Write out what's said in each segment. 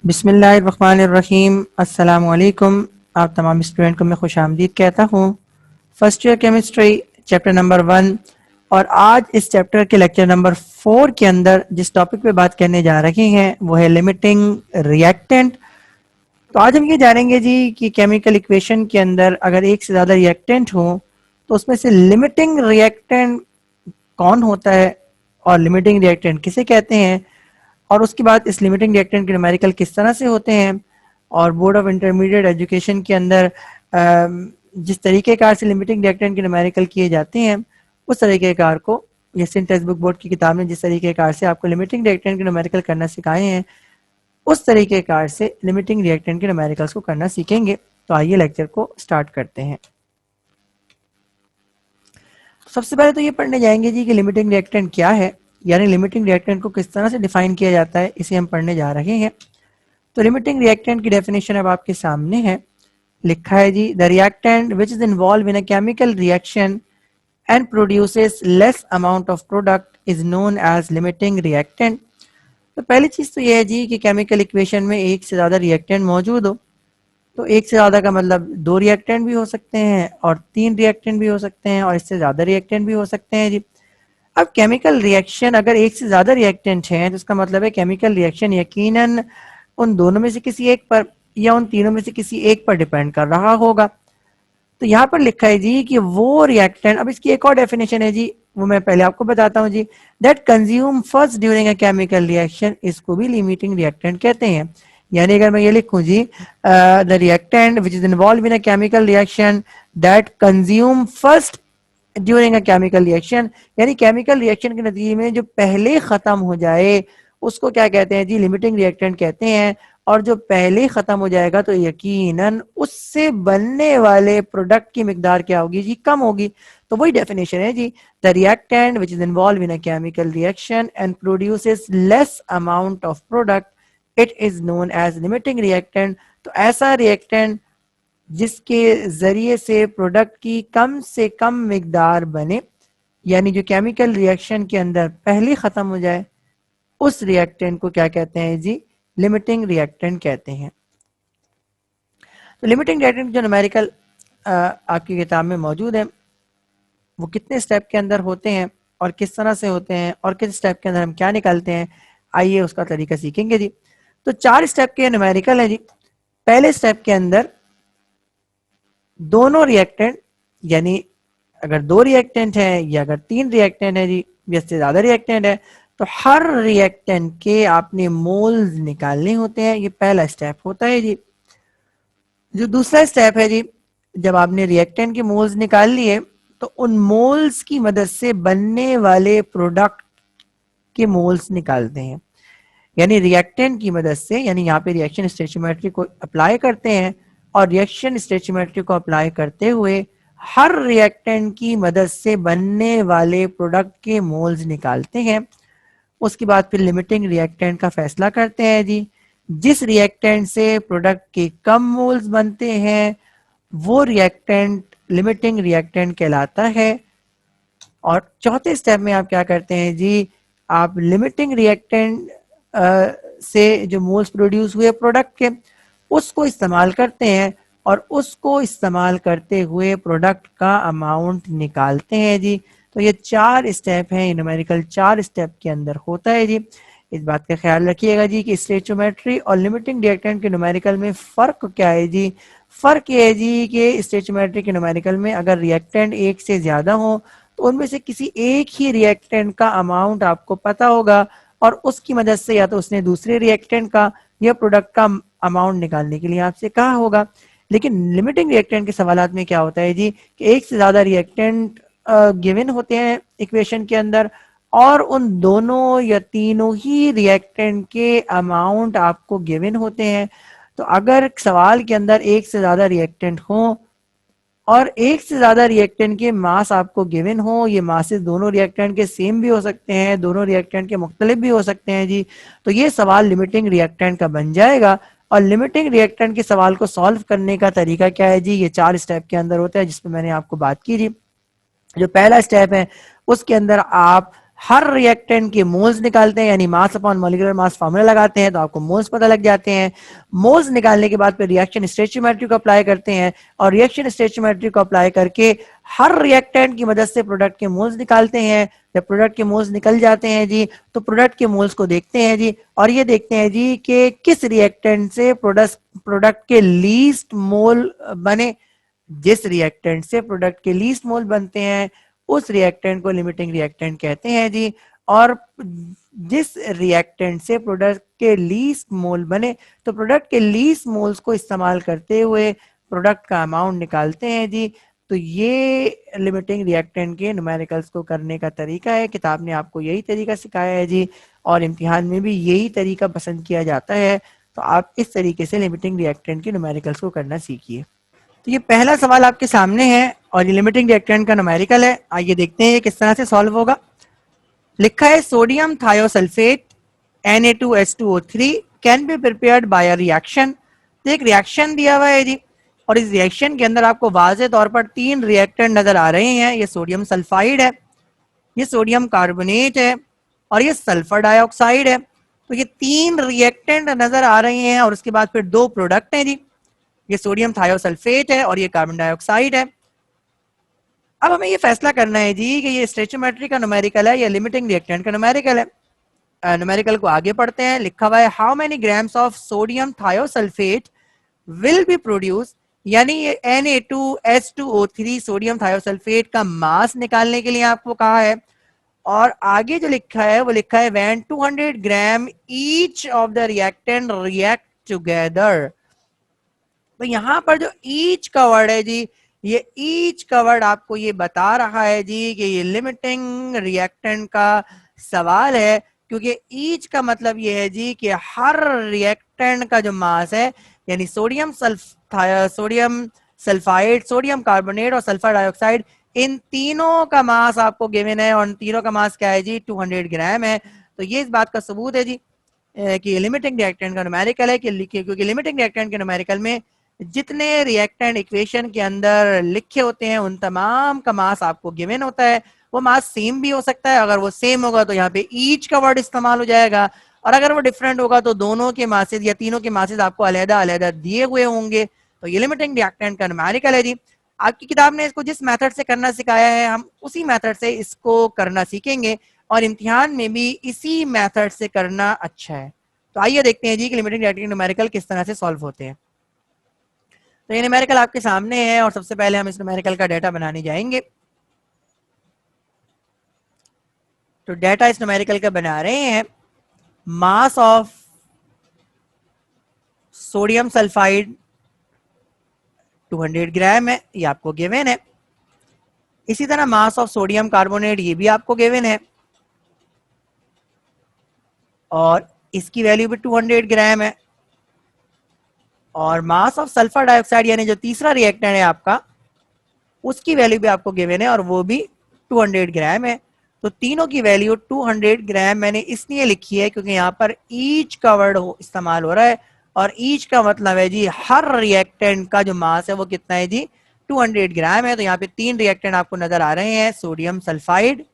बिस्मिल्लाहिर्रहमानिर्रहीम। अस्सलामुअलैकुम। आप तमाम स्टूडेंट को मैं खुश आमदीद कहता हूँ। First year chemistry chapter number 1 और आज इस चैप्टर के लेक्चर नंबर 4 के अंदर जिस टॉपिक पे बात करने जा रहे हैं वो है लिमिटिंग रिएक्टेंट। तो आज हम ये जानेंगे जी कि केमिकल इक्वेशन के अंदर अगर एक से ज़्यादा रिएक्टेंट हो तो उसमें से लिमिटिंग रिएक्टेंट कौन होता है और लिमिटिंग रिएक्टेंट किसे कहते हैं, और उसके बाद इस लिमिटिंग रिएक्टेंट के न्यूमेरिकल किस तरह से होते हैं। और बोर्ड ऑफ इंटरमीडिएट एजुकेशन के अंदर जिस तरीक़ेकार से लिमिटिंग रिएक्टेंट के न्यूमेरिकल किए जाते हैं उस तरीक़ेकार को जैसे टेक्स्ट बुक बोर्ड की किताब में जिस तरीक़ेकार से आपको लिमिटिंग रिएक्टेंट के न्यूमेरिकल करना सिखाए हैं उस तरीक़ेकार से लिमिटिंग रिएक्टेंट के न्यूमेरिकल्स को करना सीखेंगे। तो आइए लेक्चर को स्टार्ट करते हैं। सबसे पहले तो ये पढ़ने जाएंगे जी कि लिमिटिंग रिएक्टेंट क्या है, यानी लिमिटिंग रिएक्टेंट को किस तरह से डिफाइन किया जाता है, इसे हम पढ़ने जा रहे हैं। तो लिमिटिंग रिएक्टेंट की डेफिनेशन अब आपके सामने है, लिखा है जी the reactant which is involve in a chemical reaction and produces less amount of product is known as limiting reactant. तो पहली चीज तो यह है जी कि केमिकल इक्वेशन में एक से ज्यादा रिएक्टेंट मौजूद हो। तो एक से ज़्यादा का मतलब 2 रिएक्टेंट भी हो सकते हैं और 3 रिएक्टेंट भी हो सकते हैं और इससे ज़्यादा रिएक्टेंट भी हो सकते हैं जी। अब केमिकल रिएक्शन अगर एक से ज़्यादा रिएक्टेंट हैं तो इसका मतलब है केमिकल रिएक्शन यकीनन उन दोनों में से किसी एक पर या उन तीनों में से किसी एक पर डिपेंड कर रहा होगा। तो यहाँ पर लिखा है जी कि वो रिएक्टेंट, अब इसकी एक और डेफिनेशन है जी, वो मैं पहले आपको बताता हूँ जी। That consume first during a chemical reaction, इसको भी लिमिटिंग रिएक्टेंट कहते हैं। यानी अगर मैं ये लिखूं जी the reactant which is involve in a chemical reaction that consume first during a chemical reaction, यानी केमिकल रिएक्शन के नतीजे में जो पहले खत्म हो जाए उसको क्या कहते हैं जी, लिमिटिंग रिएक्टेंट कहते हैं। और जो पहले खत्म हो जाएगा तो यकीनन उससे बनने वाले प्रोडक्ट की मिकदार क्या होगी जी, कम होगी। तो वही डेफिनेशन है जी, the reactant which is involve in a chemical reaction and produces less amount of product it is known as limiting reactant. तो ऐसा रिएक्टेंट जिसके जरिए से प्रोडक्ट की कम से कम मिकदार बने, यानी जो केमिकल रिएक्शन के अंदर पहले खत्म हो जाए, उस रिएक्टेंट को क्या कहते हैं जी, लिमिटिंग रिएक्टेंट कहते हैं। तो लिमिटिंग रिएक्टेंट जो न्यूमेरिकल आपकी किताब में मौजूद है वो कितने स्टेप के अंदर होते हैं और किस तरह से होते हैं और किस स्टेप के अंदर हम क्या निकालते हैं, आइए उसका तरीका सीखेंगे जी। तो 4 स्टेप के न्यूमेरिकल है जी। पहले स्टेप के अंदर दोनों रिएक्टेंट, यानी अगर 2 रिएक्टेंट है या अगर 3 रिएक्टेंट है जी या इससे ज्यादा रिएक्टेंट है तो हर रिएक्टेंट के आपने मोल्स निकालने होते हैं। ये पहला स्टेप होता है जी। जो दूसरा स्टेप है जी, जब आपने रिएक्टेंट के मोल्स निकाल लिए तो उन मोल्स की मदद से बनने वाले प्रोडक्ट के मोल्स निकालते हैं। यानी रिएक्टेंट की मदद से, यानी यहाँ पे रिएक्शन स्टोइचियोमेट्री को अप्लाई करते हैं और रिएक्शन स्टोइचियोमेट्री को अप्लाई करते हुए हर रिएक्टेंट की मदद से बनने वाले प्रोडक्ट के मोल्स निकालते हैं। उसके बाद फिर लिमिटिंग रिएक्टेंट का फैसला करते हैं जी। जिस रिएक्टेंट से प्रोडक्ट के कम मोल्स बनते हैं वो रिएक्टेंट लिमिटिंग रिएक्टेंट कहलाता है। और चौथे स्टेप में आप क्या करते हैं जी, आप लिमिटिंग रिएक्टेंट से जो मोल्स प्रोड्यूस हुए प्रोडक्ट के उसको इस्तेमाल करते हैं और उसको इस्तेमाल करते हुए प्रोडक्ट का अमाउंट निकालते हैं जी। तो ये 4 स्टेप हैं, न्यूमेरिकल 4 स्टेप के अंदर होता है जी। इस बात का ख्याल रखिएगा जी कि स्टोइचियोमेट्री और लिमिटिंग रिएक्टेंट के न्यूमेरिकल में फर्क क्या है जी। फर्क ये है जी कि स्टोइचियोमेट्री के न्यूमेरिकल में अगर रिएक्टेंट एक से ज्यादा हो तो उनमें से किसी एक ही रिएक्टेंट का अमाउंट आपको पता होगा और उसकी मदद से या तो उसने दूसरे रिएक्टेंट का या प्रोडक्ट का अमाउंट निकालने के लिए आपसे कहा होगा। लेकिन लिमिटिंग रिएक्टेंट के सवालात में क्या होता है जी कि एक से ज्यादा रिएक्टेंट गिवन होते हैं इक्वेशन के अंदर और उन दोनों या तीनों ही रिएक्टेंट के अमाउंट आपको गिवन होते हैं। तो अगर सवाल के अंदर एक से ज्यादा रिएक्टेंट हो और एक से ज्यादा रिएक्टेंट के मास आपको गिवन हो, ये मासेस दोनों रिएक्टेंट के सेम भी हो सकते हैं, दोनों रिएक्टेंट के मुख्तलिफ भी हो सकते हैं जी, तो ये सवाल लिमिटिंग रिएक्टेंट का बन जाएगा। और लिमिटिंग रिएक्टेंट के सवाल को सॉल्व करने का तरीका क्या है जी, ये 4 स्टेप के अंदर होता है जिसमें मैंने आपको बात की जी। जो पहला स्टेप है उसके अंदर आप हर रिएक्टेंट के मोल्स निकालते हैं, यानी mass upon molecular mass formula लगाते हैं तो आपको मोल्स पता लग जाते हैं। मोल्स निकालने के बाद फिर रिएक्शन स्टोइचियोमेट्री को अप्लाई करते हैं और रिएक्शन स्टोइचियोमेट्री को अप्लाई करके हर रिएक्टेंट की मदद से प्रोडक्ट के मोल्स निकालते हैं। जब प्रोडक्ट के मोल्स निकल जाते हैं जी तो प्रोडक्ट के मोल्स को देखते हैं जी और ये देखते हैं जी कि किस रिएक्टेंट से प्रोडक्ट के लीस्ट मोल बने। जिस रिएक्टेंट से प्रोडक्ट के लीस्ट मोल बनते हैं उस रिएक्टेंट को लिमिटिंग रिएक्टेंट कहते हैं जी। और जिस रिएक्टेंट से प्रोडक्ट के लीस्ट मोल बने तो प्रोडक्ट के लीस्ट मोल्स को इस्तेमाल करते हुए प्रोडक्ट का अमाउंट निकालते हैं जी। तो ये लिमिटिंग रिएक्टेंट के न्यूमेरिकल्स को करने का तरीका है। किताब ने आपको यही तरीका सिखाया है जी और इम्तिहान में भी यही तरीका पसंद किया जाता है। तो आप इस तरीके से लिमिटिंग रिएक्टेंट के न्यूमेरिकल्स को करना सीखिए। तो ये पहला सवाल आपके सामने है और ये लिमिटिंग रिएक्टेंट का न्यूमेरिकल है। आइए देखते हैं ये किस तरह से सॉल्व होगा। लिखा है sodium thiosulphate Na2H2O3 can be prepared by a reaction. तो एक रिएक्शन दिया हुआ है जी और इस रिएक्शन के अंदर आपको वाज़े तौर पर 3 रिएक्टेंट नजर आ रहे हैं। ये सोडियम सल्फाइड है, ये सोडियम कार्बोनेट है और ये सल्फर डाइऑक्साइड है। तो ये 3 रिएक्टेंट नजर आ रहे हैं और उसके बाद फिर 2 प्रोडक्ट हैं जी। ये सोडियम थायोसल्फेट है और ये कार्बन डाइऑक्साइड है। अब हमें ये फैसला करना है जी कि ये स्टोइचियोमेट्री का न्यूमेरिकल है या लिमिटिंग रिएक्टेंट का न्यूमेरिकल है। न्यूमेरिकल को आगे पढ़ते हैं। लिखा हुआ है how many grams of sodium thiosulphate will be produce, यानी ये Na2H2O3 सोडियम थायोसल्फेट का मास निकालने के लिए आपको कहा है। और आगे जो लिखा है वो लिखा है when 200 gram each of the reactant react together. तो यहां पर जो ईच का वर्ड है जी, ये ईच का वर्ड आपको ये बता रहा है जी कि ये लिमिटिंग रिएक्टेंट का सवाल है, क्योंकि ईच का मतलब ये है जी कि हर रिएक्टेंट का जो मास है, यानी सोडियम सल्फाइड, सोडियम कार्बोनेट और सल्फर डाइऑक्साइड, इन तीनों का मास आपको गिवन है और इन तीनों का मास क्या है जी 200 ग्राम है। तो ये इस बात का सबूत है जी कि लिमिटिंग रिएक्टेंट का न्यूमेरिकल है क्योंकि लिमिटिंग रिएक्टेंट के न्यूमेरिकल में जितने रिएक्टेंट इक्वेशन के अंदर लिखे होते हैं उन तमाम का मास आपको गिवन होता है। वो मास सेम भी हो सकता है, अगर वो सेम होगा तो यहाँ पे ईच का वर्ड इस्तेमाल हो जाएगा और अगर वो डिफरेंट होगा तो दोनों के मासेज या तीनों के मासेज आपको अलग-अलग दिए हुए होंगे। तो ये लिमिटिंग रिएक्टेंट का न्यूमेरिकल है जी। आपकी किताब ने इसको जिस मेथड से करना सिखाया है हम उसी मेथड से इसको करना सीखेंगे और इम्तिहान में भी इसी मेथड से करना अच्छा है। तो आइए देखते हैं जी कि लिमिटिंग रिएक्टेंट न्यूमेरिकल किस तरह से सॉल्व होते हैं। तो ये न्यूमेरिकल आपके सामने है और सबसे पहले हम इस न्यूमेरिकल का डाटा बनाने जाएंगे। तो डाटा इस न्यूमेरिकल का बना रहे हैं। मास ऑफ सोडियम सल्फाइड 200 ग्राम है, ये आपको गिवन है। इसी तरह मास ऑफ सोडियम कार्बोनेट ये भी आपको गिवन है और इसकी वैल्यू भी 200 ग्राम है। और मास ऑफ सल्फर डाइऑक्साइड यानी जो तीसरा रिएक्टेंट है आपका, उसकी वैल्यू भी आपको गिवन है और वो भी 200 ग्राम है। तो तीनों की वैल्यू 200 ग्राम मैंने इसलिए लिखी है क्योंकि यहाँ पर ईच का वर्ड इस्तेमाल हो रहा है और ईच का मतलब है जी हर रिएक्टेंट का जो मास है वो कितना है जी 200 ग्राम है। तो यहाँ पे 3 रिएक्टेंट आपको नजर आ रहे हैं, सोडियम सल्फाइड,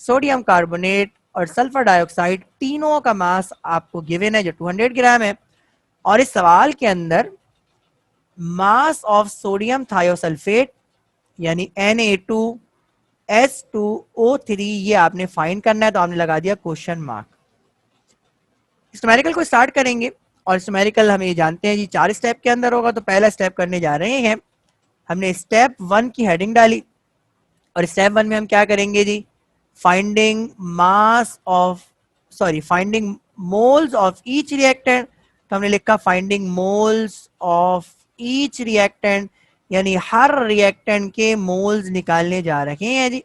सोडियम कार्बोनेट और सल्फर डाइऑक्साइड। तीनों का मास आपको गिवन है जो 200 ग्राम है। और इस सवाल के अंदर मास ऑफ सोडियम थायोसल्फेट यानी Na2H2O3 ये आपने फाइंड करना है, तो आपने लगा दिया क्वेश्चन मार्क। इस न्यूमेरिकल को स्टार्ट करेंगे और इस न्यूमेरिकल हम ये जानते हैं जी 4 स्टेप के अंदर होगा। तो पहला स्टेप करने जा रहे हैं, हमने स्टेप 1 की हेडिंग डाली और स्टेप 1 में हम क्या करेंगे जी, finding moles of each reactant. तो हमने लिखा finding moles of each reactant, यानी हर रिएक्टेंट के मोल्स निकालने जा रहे हैं जी।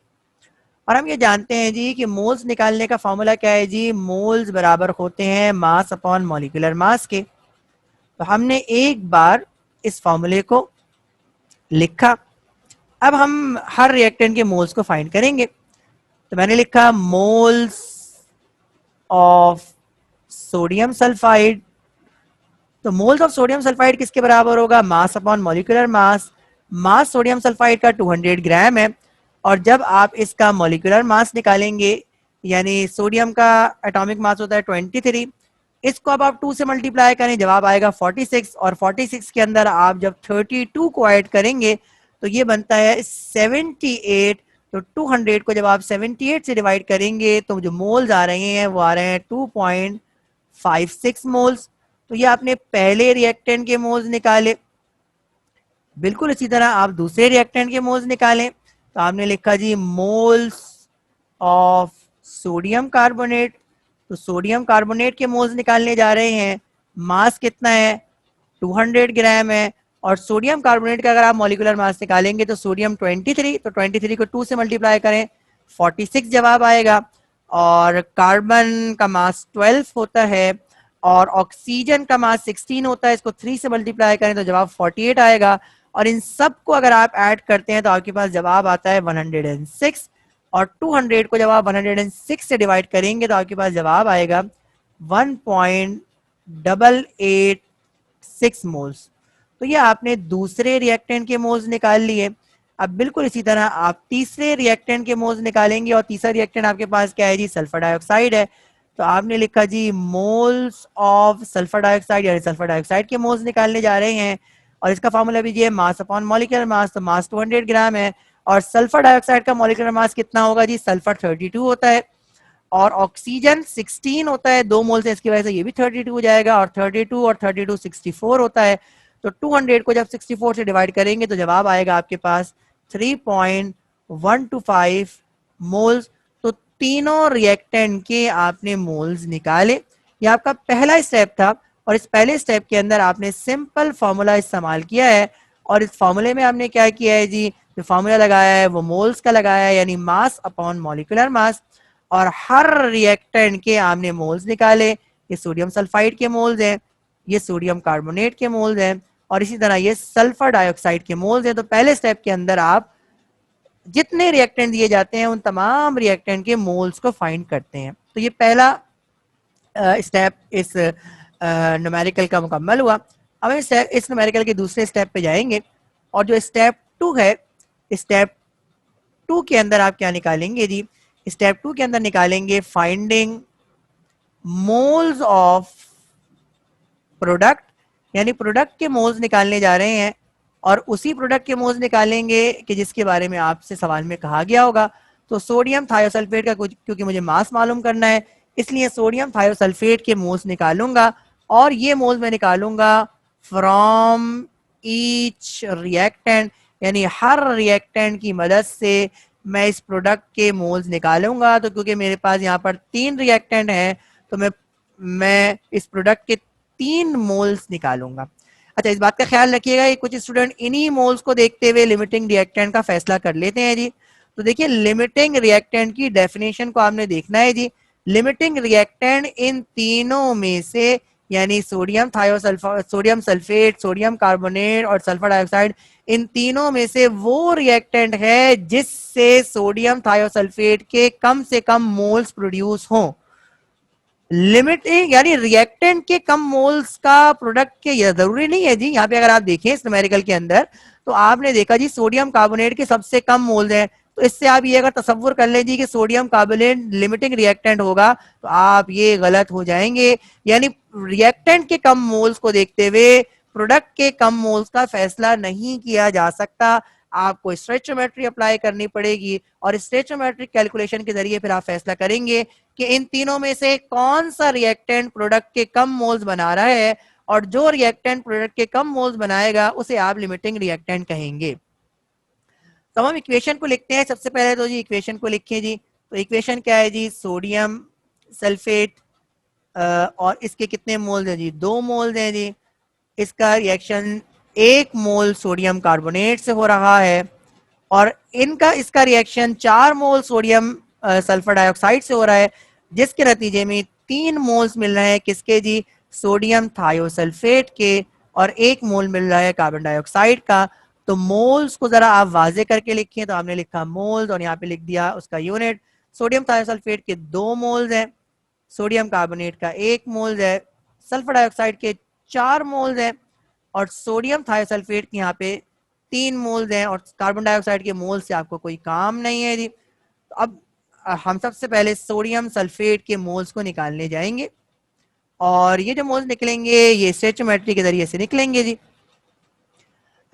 और हम ये जानते हैं जी कि मोल्स निकालने का फॉर्मूला क्या है जी, मोल्स बराबर होते हैं मास अपॉन मॉलिक्यूलर मास के। तो हमने एक बार इस फॉर्मूले को लिखा। अब हम हर रिएक्टेंट के मोल्स को फाइंड करेंगे। तो मैंने लिखा मोल्स ऑफ सोडियम सल्फाइड। तो मोल्स ऑफ सोडियम सल्फाइड किसके बराबर होगा, मास अपॉन मॉलिक्यूलर मास। मास सोडियम सल्फाइड का 200 ग्राम है और जब आप इसका मॉलिक्यूलर मास निकालेंगे यानी सोडियम का एटॉमिक मास होता है 23। इसको अब आप 2 से मल्टीप्लाई करें, जवाब आएगा 46, और 46 के अंदर आप जब 32 को ऐड करेंगे तो ये बनता है 78। तो 200 को जब आप 78 से डिवाइड करेंगे तो जो मोल्स आ रहे हैं वो आ रहे हैं 2.56 मोल्स। तो ये आपने पहले रिएक्टेंट के मोल्स निकाले। बिल्कुल इसी तरह आप दूसरे रिएक्टेंट के मोल्स निकालें, तो आपने लिखा जी मोल्स ऑफ सोडियम कार्बोनेट। तो सोडियम कार्बोनेट के मोल्स निकालने जा रहे हैं, मास कितना है 200 ग्राम है, और सोडियम कार्बोनेट का अगर आप मॉलिक्यूलर मास निकालेंगे तो सोडियम 23, तो 23 को 2 से मल्टीप्लाई करें 46 जवाब आएगा। और कार्बन का मास 12 होता है और ऑक्सीजन का मास 16 होता है, इसको 3 से मल्टीप्लाई करें तो जवाब 48 आएगा। और इन सब को अगर आप ऐड करते हैं तो आपके पास जवाब आता है 106, और 200 को जब आप 106 से डिवाइड करेंगे तो आपके पास जवाब आएगा 1.886 मोल्स। तो ये आपने दूसरे रिएक्टेंट के मोल्स निकाल लिए। अब बिल्कुल इसी तरह आप तीसरे रिएक्टेंट के मोल्स निकालेंगे, और तीसरा रिएक्टेंट आपके पास क्या है जी, सल्फर डाइऑक्साइड है। तो आपने लिखा जी मोल्स ऑफ सल्फर डाइऑक्साइड, यानी सल्फर डाइऑक्साइड के मोल्स निकालने जा रहे हैं, और इसका फॉर्मूला भी ये मास अपॉन मॉलिक्यूलर मास, तो मास 200 ग्राम है। और सल्फर डाइऑक्साइड का मॉलिक्यूलर मास कितना होगा जी, सल्फर 32 होता है, और ऑक्सीजन 16 होता है, 2 मोल से, इसकी वजह से ये भी 32 हो जाएगा, और 32 और 32 64 होता है। तो 200 को जब 64 से डिवाइड करेंगे तो जवाब आएगा आपके पास 3.125 मोल्स। तो तीनों रिएक्टेंट के आपने मोल्स निकाले। ये आपका पहला स्टेप था, और इस पहले स्टेप के अंदर आपने सिंपल फॉर्मूला इस्तेमाल किया है, और इस फॉर्मूले में आपने क्या किया है जी, जो फॉर्मूला लगाया है वो मोल्स का लगाया है, यानी मास अपॉन मॉलिक्यूलर मास, और हर रिएक्टेंट के आपने मोल्स निकाले। ये सोडियम सल्फाइड के मोल्स हैं, ये सोडियम कार्बोनेट के मोल्स हैं, और इसी तरह ये सल्फर डाइऑक्साइड के मोल्स हैं। तो पहले स्टेप के अंदर आप जितने रिएक्टेंट दिए जाते हैं उन तमाम रिएक्टेंट के मोल्स को फाइंड करते हैं। तो ये पहला स्टेप इस न्यूमेरिकल का मुकम्मल हुआ। अब इस न्यूमेरिकल के दूसरे स्टेप पे जाएंगे, और जो स्टेप 2 है, स्टेप 2 के अंदर आप क्या निकालेंगे जी, स्टेप 2 के अंदर निकालेंगे फाइंडिंग मोल्स ऑफ प्रोडक्ट, यानी प्रोडक्ट के मोल्स निकालने जा रहे हैं, और उसी प्रोडक्ट के मोल्स निकालेंगे कि जिसके बारे में आपसे सवाल में कहा गया होगा। तो सोडियम थायोसल्फेट का कुछ, क्योंकि मुझे मास मालूम करना है, इसलिए सोडियम थायोसल्फेट के मोल्स निकालूंगा, और ये मोल्स मैं निकालूंगा फ्रॉम ईच रिएक्टेंट, यानी हर रिएक्टेंट की मदद से मैं इस प्रोडक्ट के मोल्स निकालूंगा। तो क्योंकि मेरे पास यहाँ पर 3 रिएक्टेंट हैं, तो मैं इस प्रोडक्ट के 3 मोल्स निकालूंगा। अच्छा, इस बात का ख्याल रखिएगा कि कुछ स्टूडेंट इन्हीं मोल्स को देखते हुए लिमिटिंग रिएक्टेंट का फैसला कर लेते हैं जी। तो देखिए, लिमिटिंग रिएक्टेंट की डेफिनेशन को आपने देखना है जी। लिमिटिंग रिएक्टेंट इन तीनों में से, यानी sodium thiosulphate, sodium sulphate, sodium carbonate और सल्फर डाइऑक्साइड, इन तीनों में से वो रिएक्टेंट है जिससे सोडियम थायोसल्फेट के कम से कम मोल्स प्रोड्यूस हों। लिमिटिंग यानी रिएक्टेंट के कम मोल्स का प्रोडक्ट के, यह जरूरी नहीं है जी। यहाँ पे अगर आप देखें इस न्यूमेरिकल के अंदर, तो आपने देखा जी सोडियम कार्बोनेट के सबसे कम मोल्स हैं, तो इससे आप ये अगर तसव्वुर कर लें जी कि सोडियम कार्बोनेट लिमिटिंग रिएक्टेंट होगा, तो आप ये गलत हो जाएंगे। यानी रिएक्टेंट के कम मोल्स को देखते हुए प्रोडक्ट के कम मोल्स का फैसला नहीं किया जा सकता। आपको स्टोइचियोमेट्री अप्लाई करनी पड़ेगी, और स्टोइचियोमेट्रिक कैलकुलेशन के जरिए फिर आप फैसला करेंगे कि इन तीनों में से कौन सा रिएक्टेंट प्रोडक्ट के कम मोल्स बना रहा है, और जो रिएक्टेंट प्रोडक्ट के कम मोल्स बनाएगा उसे आप लिमिटिंग रिएक्टेंट कहेंगे। तो हम इक्वेशन को लिखते हैं। सबसे पहले तो जी इक्वेशन को लिखें जी। तो इक्वेशन क्या है जी, सोडियम सल्फेट, और इसके कितने मोल्स हैं जी, 2 मोल्स हैं जी। इसका रिएक्शन 1 मोल सोडियम कार्बोनेट से हो रहा है, और इनका इसका रिएक्शन 4 मोल सोडियम सल्फर डाइऑक्साइड से हो रहा है, जिसके नतीजे में 3 मोल्स मिल रहे हैं किसके जी, सोडियम थायोसल्फेट के, और 1 मोल मिल रहा है कार्बन डाइऑक्साइड का। तो मोल्स को जरा आप वाजे करके लिखें, तो आपने लिखा मोल्स, और यहाँ पे लिख दिया उसका यूनिट। सोडियम थायोसल्फेट के 2 मोल्स हैं, सोडियम कार्बोनेट का 1 मोल्स है, सल्फर डाइऑक्साइड के 4 मोल्स हैं, और सोडियम थायोसल्फेट के यहाँ पे 3 मोल्स हैं, और कार्बन डाइऑक्साइड के मोल से आपको कोई काम नहीं है जी। तो अब हम सबसे पहले सोडियम सल्फेट के मोल्स को निकालने जाएंगे और ये जो मोल्स निकलेंगे ये स्टोइचियोमेट्री के जरिए से निकलेंगे जी।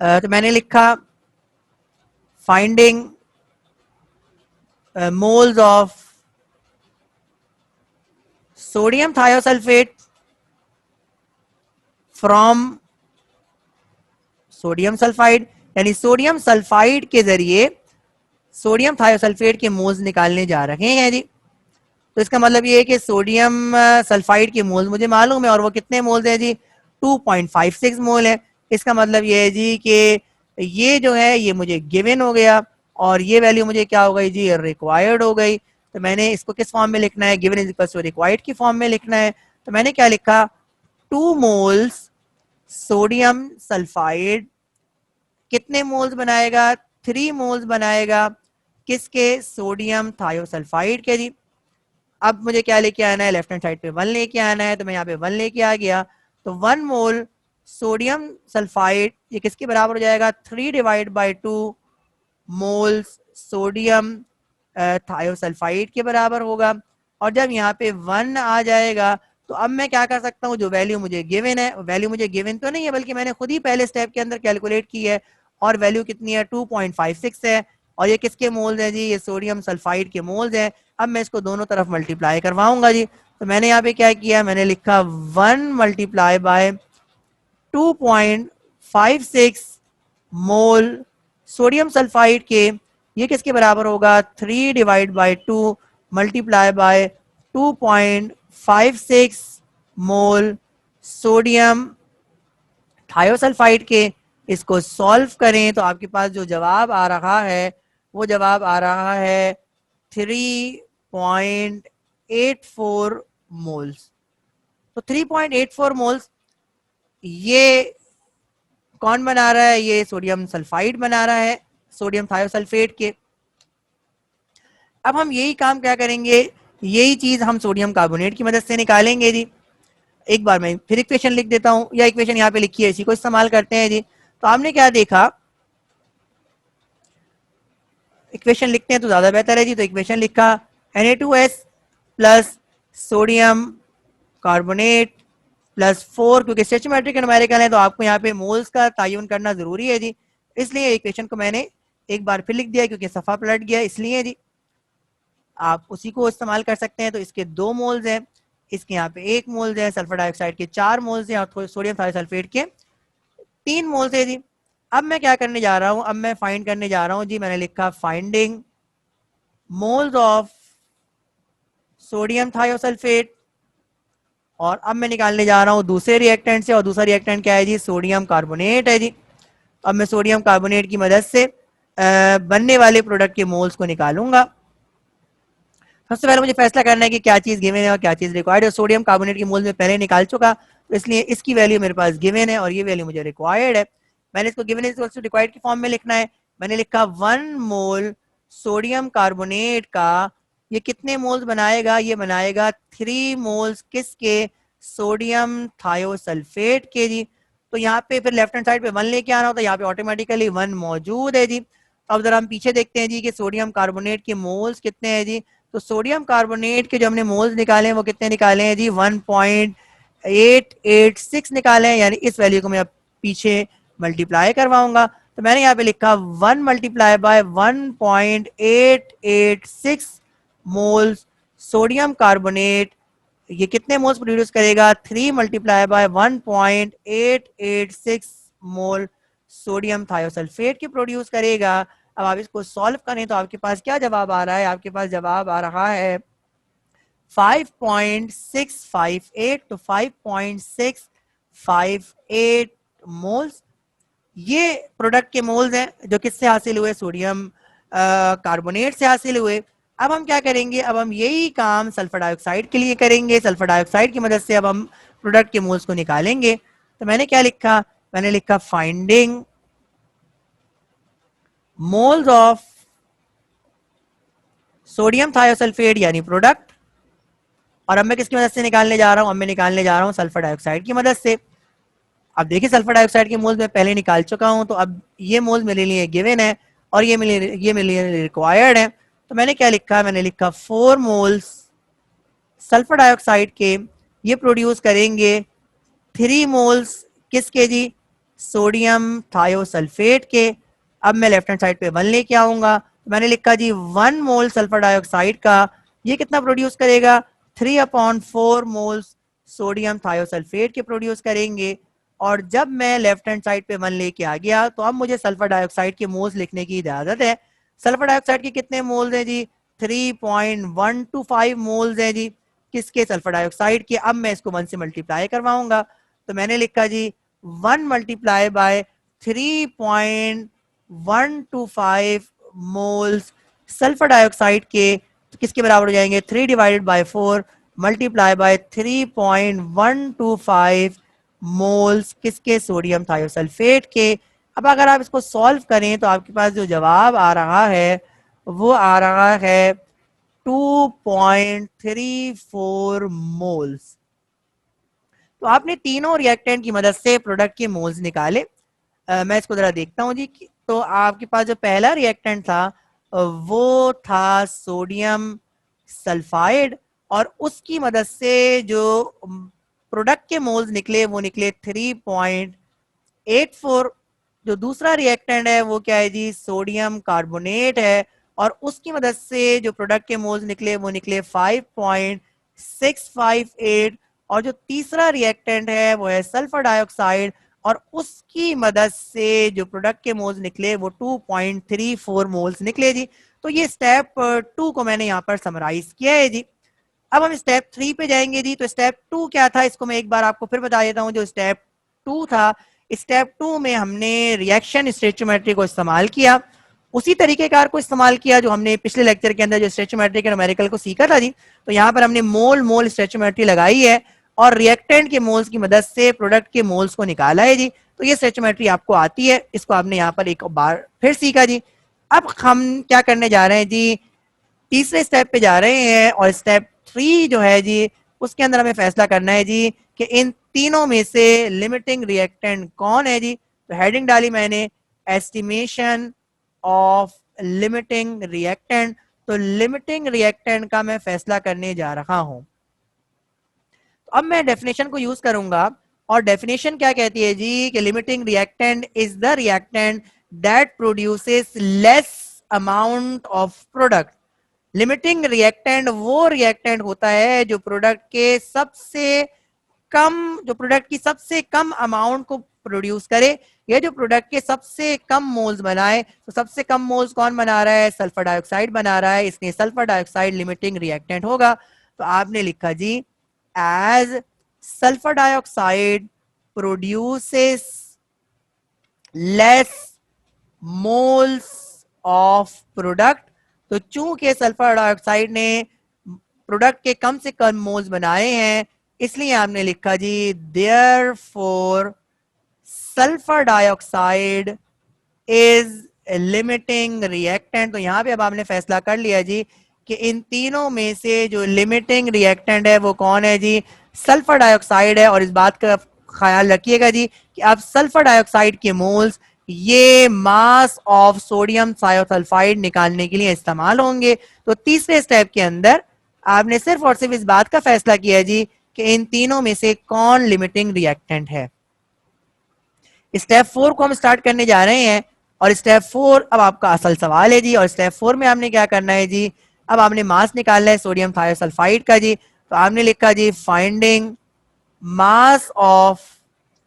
तो मैंने लिखा finding moles of sodium thiosulphate from sodium sulphide, यानी सोडियम सल्फाइड के जरिए सोडियम थायोसल्फेट के मोल्स निकालने जा रहे हैं जी। तो इसका मतलब ये है कि सोडियम सल्फाइड के मोल्स मुझे मालूम है और वो कितने मोल्स है जी, 2.56 मोल है। इसका मतलब ये है जी कि ये जो है ये मुझे गिवन हो गया और ये वैल्यू मुझे क्या हो गई जी, रिक्वायर्ड हो गई। तो मैंने इसको किस फॉर्म में लिखना है, given is equal to required की फॉर्म में लिखना है। तो मैंने क्या लिखा, 2 मोल्स सोडियम सल्फाइड कितने मोल्स बनाएगा, 3 मोल्स बनाएगा किसके, सोडियम थायोसल्फाइड के जी। अब मुझे क्या लेके आना है, लेफ्ट हैंड साइड पे 1 लेके आना है, तो मैं यहाँ पे 1 लेके आ गया। तो 1 मोल सोडियम सल्फाइड ये किसके बराबर हो जाएगा, 3 divide by 2 moles sodium thiosulphide के बराबर होगा। और जब यहाँ पे 1 आ जाएगा तो अब मैं क्या कर सकता हूँ, जो वैल्यू मुझे गिवन है, वैल्यू मुझे गिवन तो नहीं है बल्कि मैंने खुद ही पहले स्टेप के अंदर कैलकुलेट की है और वैल्यू कितनी है, 2.56 है। और ये किसके मोल्स हैं जी, ये सोडियम सल्फाइड के मोल्स हैं। अब मैं इसको दोनों तरफ मल्टीप्लाई करवाऊंगा जी। तो मैंने यहाँ पे क्या किया, मैंने लिखा 1 multiply by 2.56 mole sodium sulphide के, ये किसके बराबर होगा, 3 divide by 2 multiply by 2.56 mole sodium thiosulphide के। इसको सॉल्व करें तो आपके पास जो जवाब आ रहा है वो जवाब आ रहा है 3.84 मोल्स। तो 3.84 मोल्स ये कौन बना रहा है, ये सोडियम सल्फाइड बना रहा है, सोडियम थायोसल्फेट के। अब हम यही काम क्या करेंगे, यही चीज हम सोडियम कार्बोनेट की मदद से निकालेंगे जी। एक बार मैं फिर इक्वेशन लिख देता हूं, या इक्वेशन यहाँ पे लिखी है इसी को इस्तेमाल करते हैं जी। तो हमने क्या देखा, इक्वेशन लिखते हैं तो ज्यादा बेहतर है जी। तो इक्वेशन लिखा Na2S plus sodium carbonate plus 4, क्योंकि स्टेचोमेट्रिक न्यूमेरिकल है तो आपको यहाँ पे मोल्स का तयन करना जरूरी है जी। इसलिए इक्वेशन को मैंने एक बार फिर लिख दिया क्योंकि सफा पलट गया इसलिए जी। आप उसी को इस्तेमाल कर सकते हैं। तो इसके 2 मोल्स हैं, इसके यहाँ पे 1 मोल्स है, सल्फर डाइऑक्साइड के 4 मोल्स हैं और सोडियम थायोसल्फेट के 3 मोल्स है जी। अब मैं क्या करने जा रहा हूं, अब मैं फाइंड करने जा रहा हूं जी। मैंने लिखा finding moles of sodium thiosulphate और अब मैं निकालने जा रहा हूं दूसरे रिएक्टेंट से, और दूसरा रिएक्टेंट क्या है जी, सोडियम कार्बोनेट है जी। अब मैं सोडियम कार्बोनेट की मदद से बनने वाले प्रोडक्ट के मोल्स को निकालूंगा। सबसे पहले मुझे फैसला करना है कि क्या चीज गिवन है और क्या चीज रिक्वायर्ड है। सोडियम कार्बोनेट की मोल्स में पहले निकाल चुका, तो इसलिए इसकी वैल्यू मेरे पास गिवन है और ये वैल्यू मुझे रिक्वायर्ड है। मैंने इसको गिवन इज रिक्वायर्ड की फॉर्म में लिखना है। मैंने लिखा 1 मोल सोडियम कार्बोनेट का ये कितने मोल्स बनाएगा, ये बनाएगा 3 मोल्स किसके, सोडियम थायोसल्फेट के जी। तो यहाँ पे फिर लेफ्ट हैंड साइड पे 1 लेके आना होता है, यहाँ पे ऑटोमेटिकली 1 मौजूद है जी। अब जरा हम पीछे देखते हैं जी कि सोडियम कार्बोनेट के मोल्स कितने हैं जी। तो सोडियम कार्बोनेट के जो हमने मोल्स निकाले हैं वो कितने निकाले हैं जी, 1.886 निकाले हैं। यानी इस वैल्यू को मैं अब पीछे मल्टीप्लाई करवाऊंगा। तो मैंने यहाँ पे लिखा 1 multiply bye 1.886 moles sodium carbonate, ये कितने मोल्स प्रोड्यूस करेगा, 3 multiply by 1.886 mole sodium thiosulphate की प्रोड्यूस करेगा। अब आप इसको सॉल्व करें तो आपके पास क्या जवाब आ रहा है, आपके पास जवाब आ रहा है 5.658। तो 5.658 मोल्स ये प्रोडक्ट के मोल्स हैं जो किससे हासिल हुए, सोडियम कार्बोनेट से हासिल हुए। अब हम क्या करेंगे, अब हम यही काम सल्फर डाइऑक्साइड के लिए करेंगे। सल्फर डाइऑक्साइड की मदद से अब हम प्रोडक्ट के मोल्स को निकालेंगे। तो मैंने क्या लिखा, मैंने लिखा finding moles of sodium thiosulphate यानी प्रोडक्ट। और अब मैं किसकी मदद से निकालने जा रहा हूं, अब मैं निकालने जा रहा हूं सल्फर डाइऑक्साइड की मदद से। अब देखिए सल्फर डाइऑक्साइड के मोल्स मैं पहले निकाल चुका हूं, तो अब ये मोल्स मेरे लिए गिवन है और ये मेरे लिए रिक्वायर्ड है। तो मैंने क्या लिखा, मैंने लिखा 4 मोल्स सल्फर डाइऑक्साइड के ये प्रोड्यूस करेंगे 3 मोल्स किसके जी, सोडियम थायोसल्फेट के। अब मैं लेफ्ट हैंड साइड पे 1 लेके आऊंगा, तो मैंने लिखा जी 1 मोल सल्फर डाइऑक्साइड का ये कितना प्रोड्यूस करेगा, 3/4 मोल्स सोडियम थायोसल्फेट के प्रोड्यूस करेंगे। और जब मैं लेफ्ट हैंड साइड पे 1 लेके आ गया तो अब मुझे सल्फर डाइऑक्साइड के मोल्स लिखने की इजाजत है। सल्फर डाइऑक्साइड के कितने मोल्स हैं जी, 3.125 मोल्स हैं जी किसके, सल्फर डाइऑक्साइड के। अब मैं इसको 1 से मल्टीप्लाई करवाऊंगा, तो मैंने लिखा जी 1 multiply bye 3.125 moles sulphur dioxide के, तो किसके बराबर हो जाएंगे, 3 divided by 4 multiply by 3.125 moles किसके, सोडियम थायोसल्फेट के। अब अगर आप इसको सॉल्व करें तो आपके पास जो जवाब आ रहा है वो आ रहा है 2.34 मोल्स। तो आपने तीनों रिएक्टेंट की मदद से प्रोडक्ट के मोल्स निकाले। मैं इसको जरा देखता हूँ जी। तो आपके पास जो पहला रिएक्टेंट था वो था सोडियम सल्फाइड, और उसकी मदद से जो प्रोडक्ट के मोल्स निकले वो निकले 3.84। जो दूसरा रिएक्टेंट है वो क्या है जी, सोडियम कार्बोनेट है, और उसकी मदद से जो प्रोडक्ट के मोल्स निकले वो निकले 5.658। और जो तीसरा रिएक्टेंट है वो है सल्फर डाइऑक्साइड, और उसकी मदद से जो प्रोडक्ट के मोल्स निकले वो 2.34 मोल्स निकले जी। तो ये स्टेप 2 को मैंने यहाँ पर समराइज किया है जी। अब हम स्टेप 3 पे जाएंगे जी। तो स्टेप 2 क्या था, इसको मैं एक बार आपको फिर बता देता हूँ। जो स्टेप 2 था, स्टेप 2 में हमने रिएक्शन स्टोइचियोमेट्री को इस्तेमाल किया, उसी तरीकेकार को इस्तेमाल किया जो हमने पिछले लेक्चर के अंदर जो स्टोइचियोमेट्री के न्यूमेरिकल को सीखा था जी। तो यहाँ पर हमने मोल मोल स्टोइचियोमेट्री लगाई है और रिएक्टेंट के मोल्स की मदद से प्रोडक्ट के मोल्स को निकाला है जी। तो ये स्टोइचियोमेट्री आपको आती है, इसको आपने यहाँ पर एक बार फिर सीखा जी। अब हम क्या करने जा रहे हैं जी, तीसरे स्टेप पे जा रहे हैं, और स्टेप 3 जो है जी उसके अंदर हमें फैसला करना है जी कि इन तीनों में से लिमिटिंग रिएक्टेंट कौन है जी। तो हेडिंग डाली मैंने एस्टिमेशन ऑफ लिमिटिंग रिएक्टेंट। तो लिमिटिंग रिएक्टेंट का मैं फैसला करने जा रहा हूं। तो अब मैं डेफिनेशन को यूज करूंगा, और डेफिनेशन क्या कहती है जी कि limiting reactant is the reactant that produces less amount of product. Limiting reactant वो रिएक्टेंट होता है जो प्रोडक्ट के सबसे कम, जो प्रोडक्ट की सबसे कम अमाउंट को प्रोड्यूस करे, या जो प्रोडक्ट के सबसे कम मोल्स बनाए। तो सबसे कम मोल्स कौन बना रहा है, सल्फर डाइऑक्साइड बना रहा है, इसलिए सल्फर डाइऑक्साइड लिमिटिंग रिएक्टेंट होगा। तो आपने लिखा जी as sulphur dioxide produces less moles of product. तो चूंकि सल्फर डाइऑक्साइड ने प्रोडक्ट के कम से कम मोल्स बनाए हैं, इसलिए आपने लिखा जी therefore sulphur dioxide is limiting reactant. तो यहां पे अब आपने फैसला कर लिया जी कि इन तीनों में से जो लिमिटिंग रिएक्टेंट है वो कौन है जी, सल्फर डाइऑक्साइड है। और इस बात का ख्याल रखिएगा जी कि अब सल्फर डाइऑक्साइड के मोल्स ये मास ऑफ सोडियम थायोसल्फाइड निकालने के लिए इस्तेमाल होंगे। तो तीसरे स्टेप के अंदर आपने सिर्फ और सिर्फ इस बात का फैसला किया जी कि इन तीनों में से कौन लिमिटिंग रिएक्टेंट है। स्टेप 4 को हम स्टार्ट करने जा रहे हैं, और स्टेप 4 अब आपका असल सवाल है जी। और स्टेप 4 में आपने क्या करना है जी, अब आपने मास निकालना है सोडियम थायोसल्फाइड का जी। तो आपने लिखा जी फाइंडिंग मास ऑफ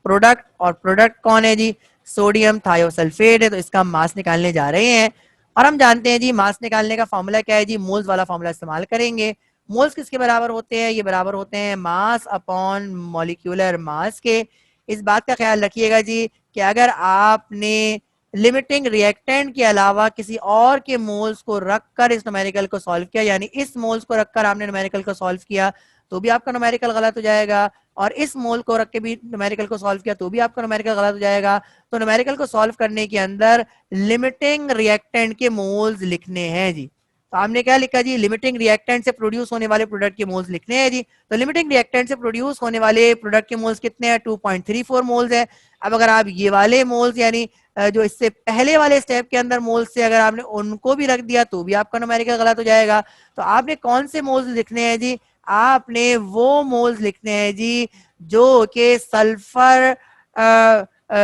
प्रोडक्ट, और प्रोडक्ट कौन है जी, सोडियम थायोसल्फेट है। तो इसका हम मास निकालने जा रहे हैं, और हम जानते हैं जी मास निकालने का फॉर्मूला क्या है जी, मोल्स वाला फॉर्मूला इस्तेमाल करेंगे। मोल्स किसके बराबर होते हैं, ये बराबर होते हैं मास अपॉन मॉलिक्यूलर मास के। इस बात का ख्याल रखिएगा जी कि अगर आपने लिमिटिंग रिएक्टेंट के अलावा किसी और के मोल्स को रखकर इस न्यूमेरिकल को सॉल्व किया, यानी इस मोल्स को रखकर आपने न्यूमेरिकल को सॉल्व किया, तो भी आपका न्यूमेरिकल गलत हो जाएगा। और इस मोल को रख के भी न्यूमेरिकल को सॉल्व किया तो भी आपका न्यूमेरिकल गलत हो जाएगा। तो न्यूमेरिकल को सॉल्व करने के अंदर लिमिटिंग रिएक्टेंट के मोल्स लिखने हैं जी। तो आपने क्या लिखा जी, लिमिटिंग रिएक्टेंट से प्रोड्यूस होने वाले प्रोडक्ट के मोल्स लिखने हैं जी। तो लिमिटिंग रिएक्टेंट से प्रोड्यूस होने वाले प्रोडक्ट के मोल्स कितने हैं, 2.34 मोल्स है। अब अगर आप ये वाले मोल्स यानी जो इससे पहले वाले स्टेप के अंदर मोल्स से अगर आपने उनको भी रख दिया तो भी आपका न्यूमेरिकल गलत हो जाएगा। तो आपने कौन से मोल्स लिखने हैं जी? आपने वो मोल्स लिखने हैं जी जो कि सल्फर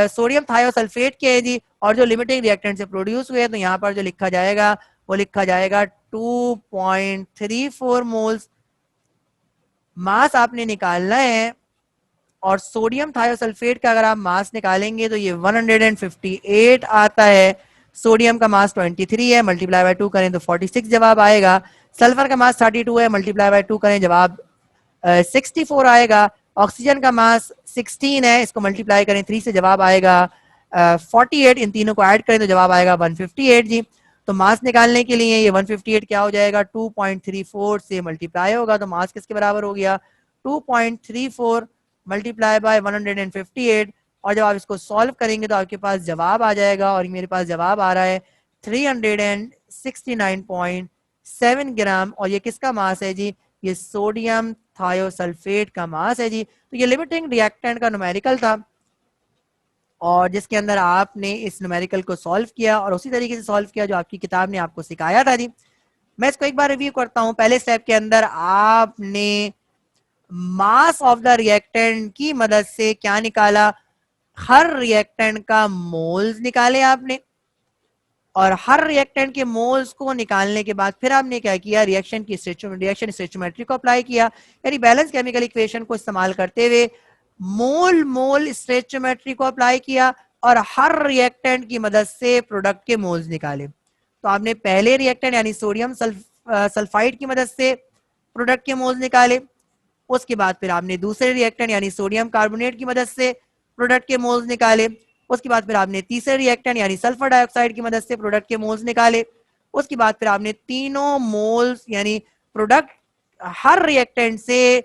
सोडियम थायोसल्फेट के हैं जी, और जो लिमिटिंग रिएक्टेंट से प्रोड्यूस हुए हैं। तो यहाँ पर जो लिखा जाएगा वो लिखा जाएगा 2.34 मोल्स मास आपने निकालना है। और सोडियम थायोसल्फेट का अगर आप मास निकालेंगे तो ये 158 आता है। सोडियम का मास 23 है, मल्टीप्लाई बाय 2 करें तो 46 जवाब आएगा। सल्फर का मास 32 है, मल्टीप्लाई बाय 2 करें जवाब 64 आएगा। ऑक्सीजन का मास 16 है, इसको मल्टीप्लाई करें 3 से जवाब आएगा 48। इन तीनों को ऐड करें तो जवाब आएगा 158 जी। तो मास निकालने के लिए ये 158 क्या हो जाएगा? 2.34 से मल्टीप्लाई होगा, तो मास किसके बराबर हो गया? 2.34 मल्टीप्लाई बाय 158। और जब आप इसको सॉल्व करेंगे तो आपके पास जवाब आ जाएगा, और मेरे पास जवाब आ रहा है 369.7 ग्राम। और ये किसका मास है जी? ये सोडियम थायोसल्फेट का मास है जी। तो ये लिमिटिंग रिएक्टेंट का न्यूमेरिकल था, और जिसके अंदर आपने इस न्यूमेरिकल को सॉल्व किया और उसी तरीके से सॉल्व किया जो आपकी किताब ने आपको सिखाया था जी। मैं इसको एक बार रिव्यू करता हूं। पहले स्टेप के अंदर आपने मास ऑफ द रिएक्टेंट की मदद से क्या निकाला? हर रिएक्टेंट का मोल्स निकाले आपने, और हर रिएक्टेंट के मोल्स को निकालने के बाद फिर आपने क्या किया? रिएक्शन स्टोइचियोमेट्री को अप्लाई किया, यानी बैलेंस केमिकल इक्वेशन को इस्तेमाल करते हुए मोल मोल स्टोइचियोमेट्री को अप्लाई किया, और हर रिएक्टेंट की मदद से प्रोडक्ट के मोल्स निकाले। तो आपने पहले रिएक्टेंट यानी सोडियम सल्फाइड की मदद से प्रोडक्ट के मोल्स निकाले। उसके बाद फिर आपने दूसरे रिएक्टेंट यानी सोडियम कार्बोनेट की मदद से प्रोडक्ट के मोल्स निकाले। उसके बाद फिर आपने तीसरे रिएक्टेंट यानी सल्फर डाइऑक्साइड की मदद से प्रोडक्ट के मोल्स निकाले। उसके बाद फिर आपने तीनों मोल्स यानी प्रोडक्ट हर रिएक्टेंट से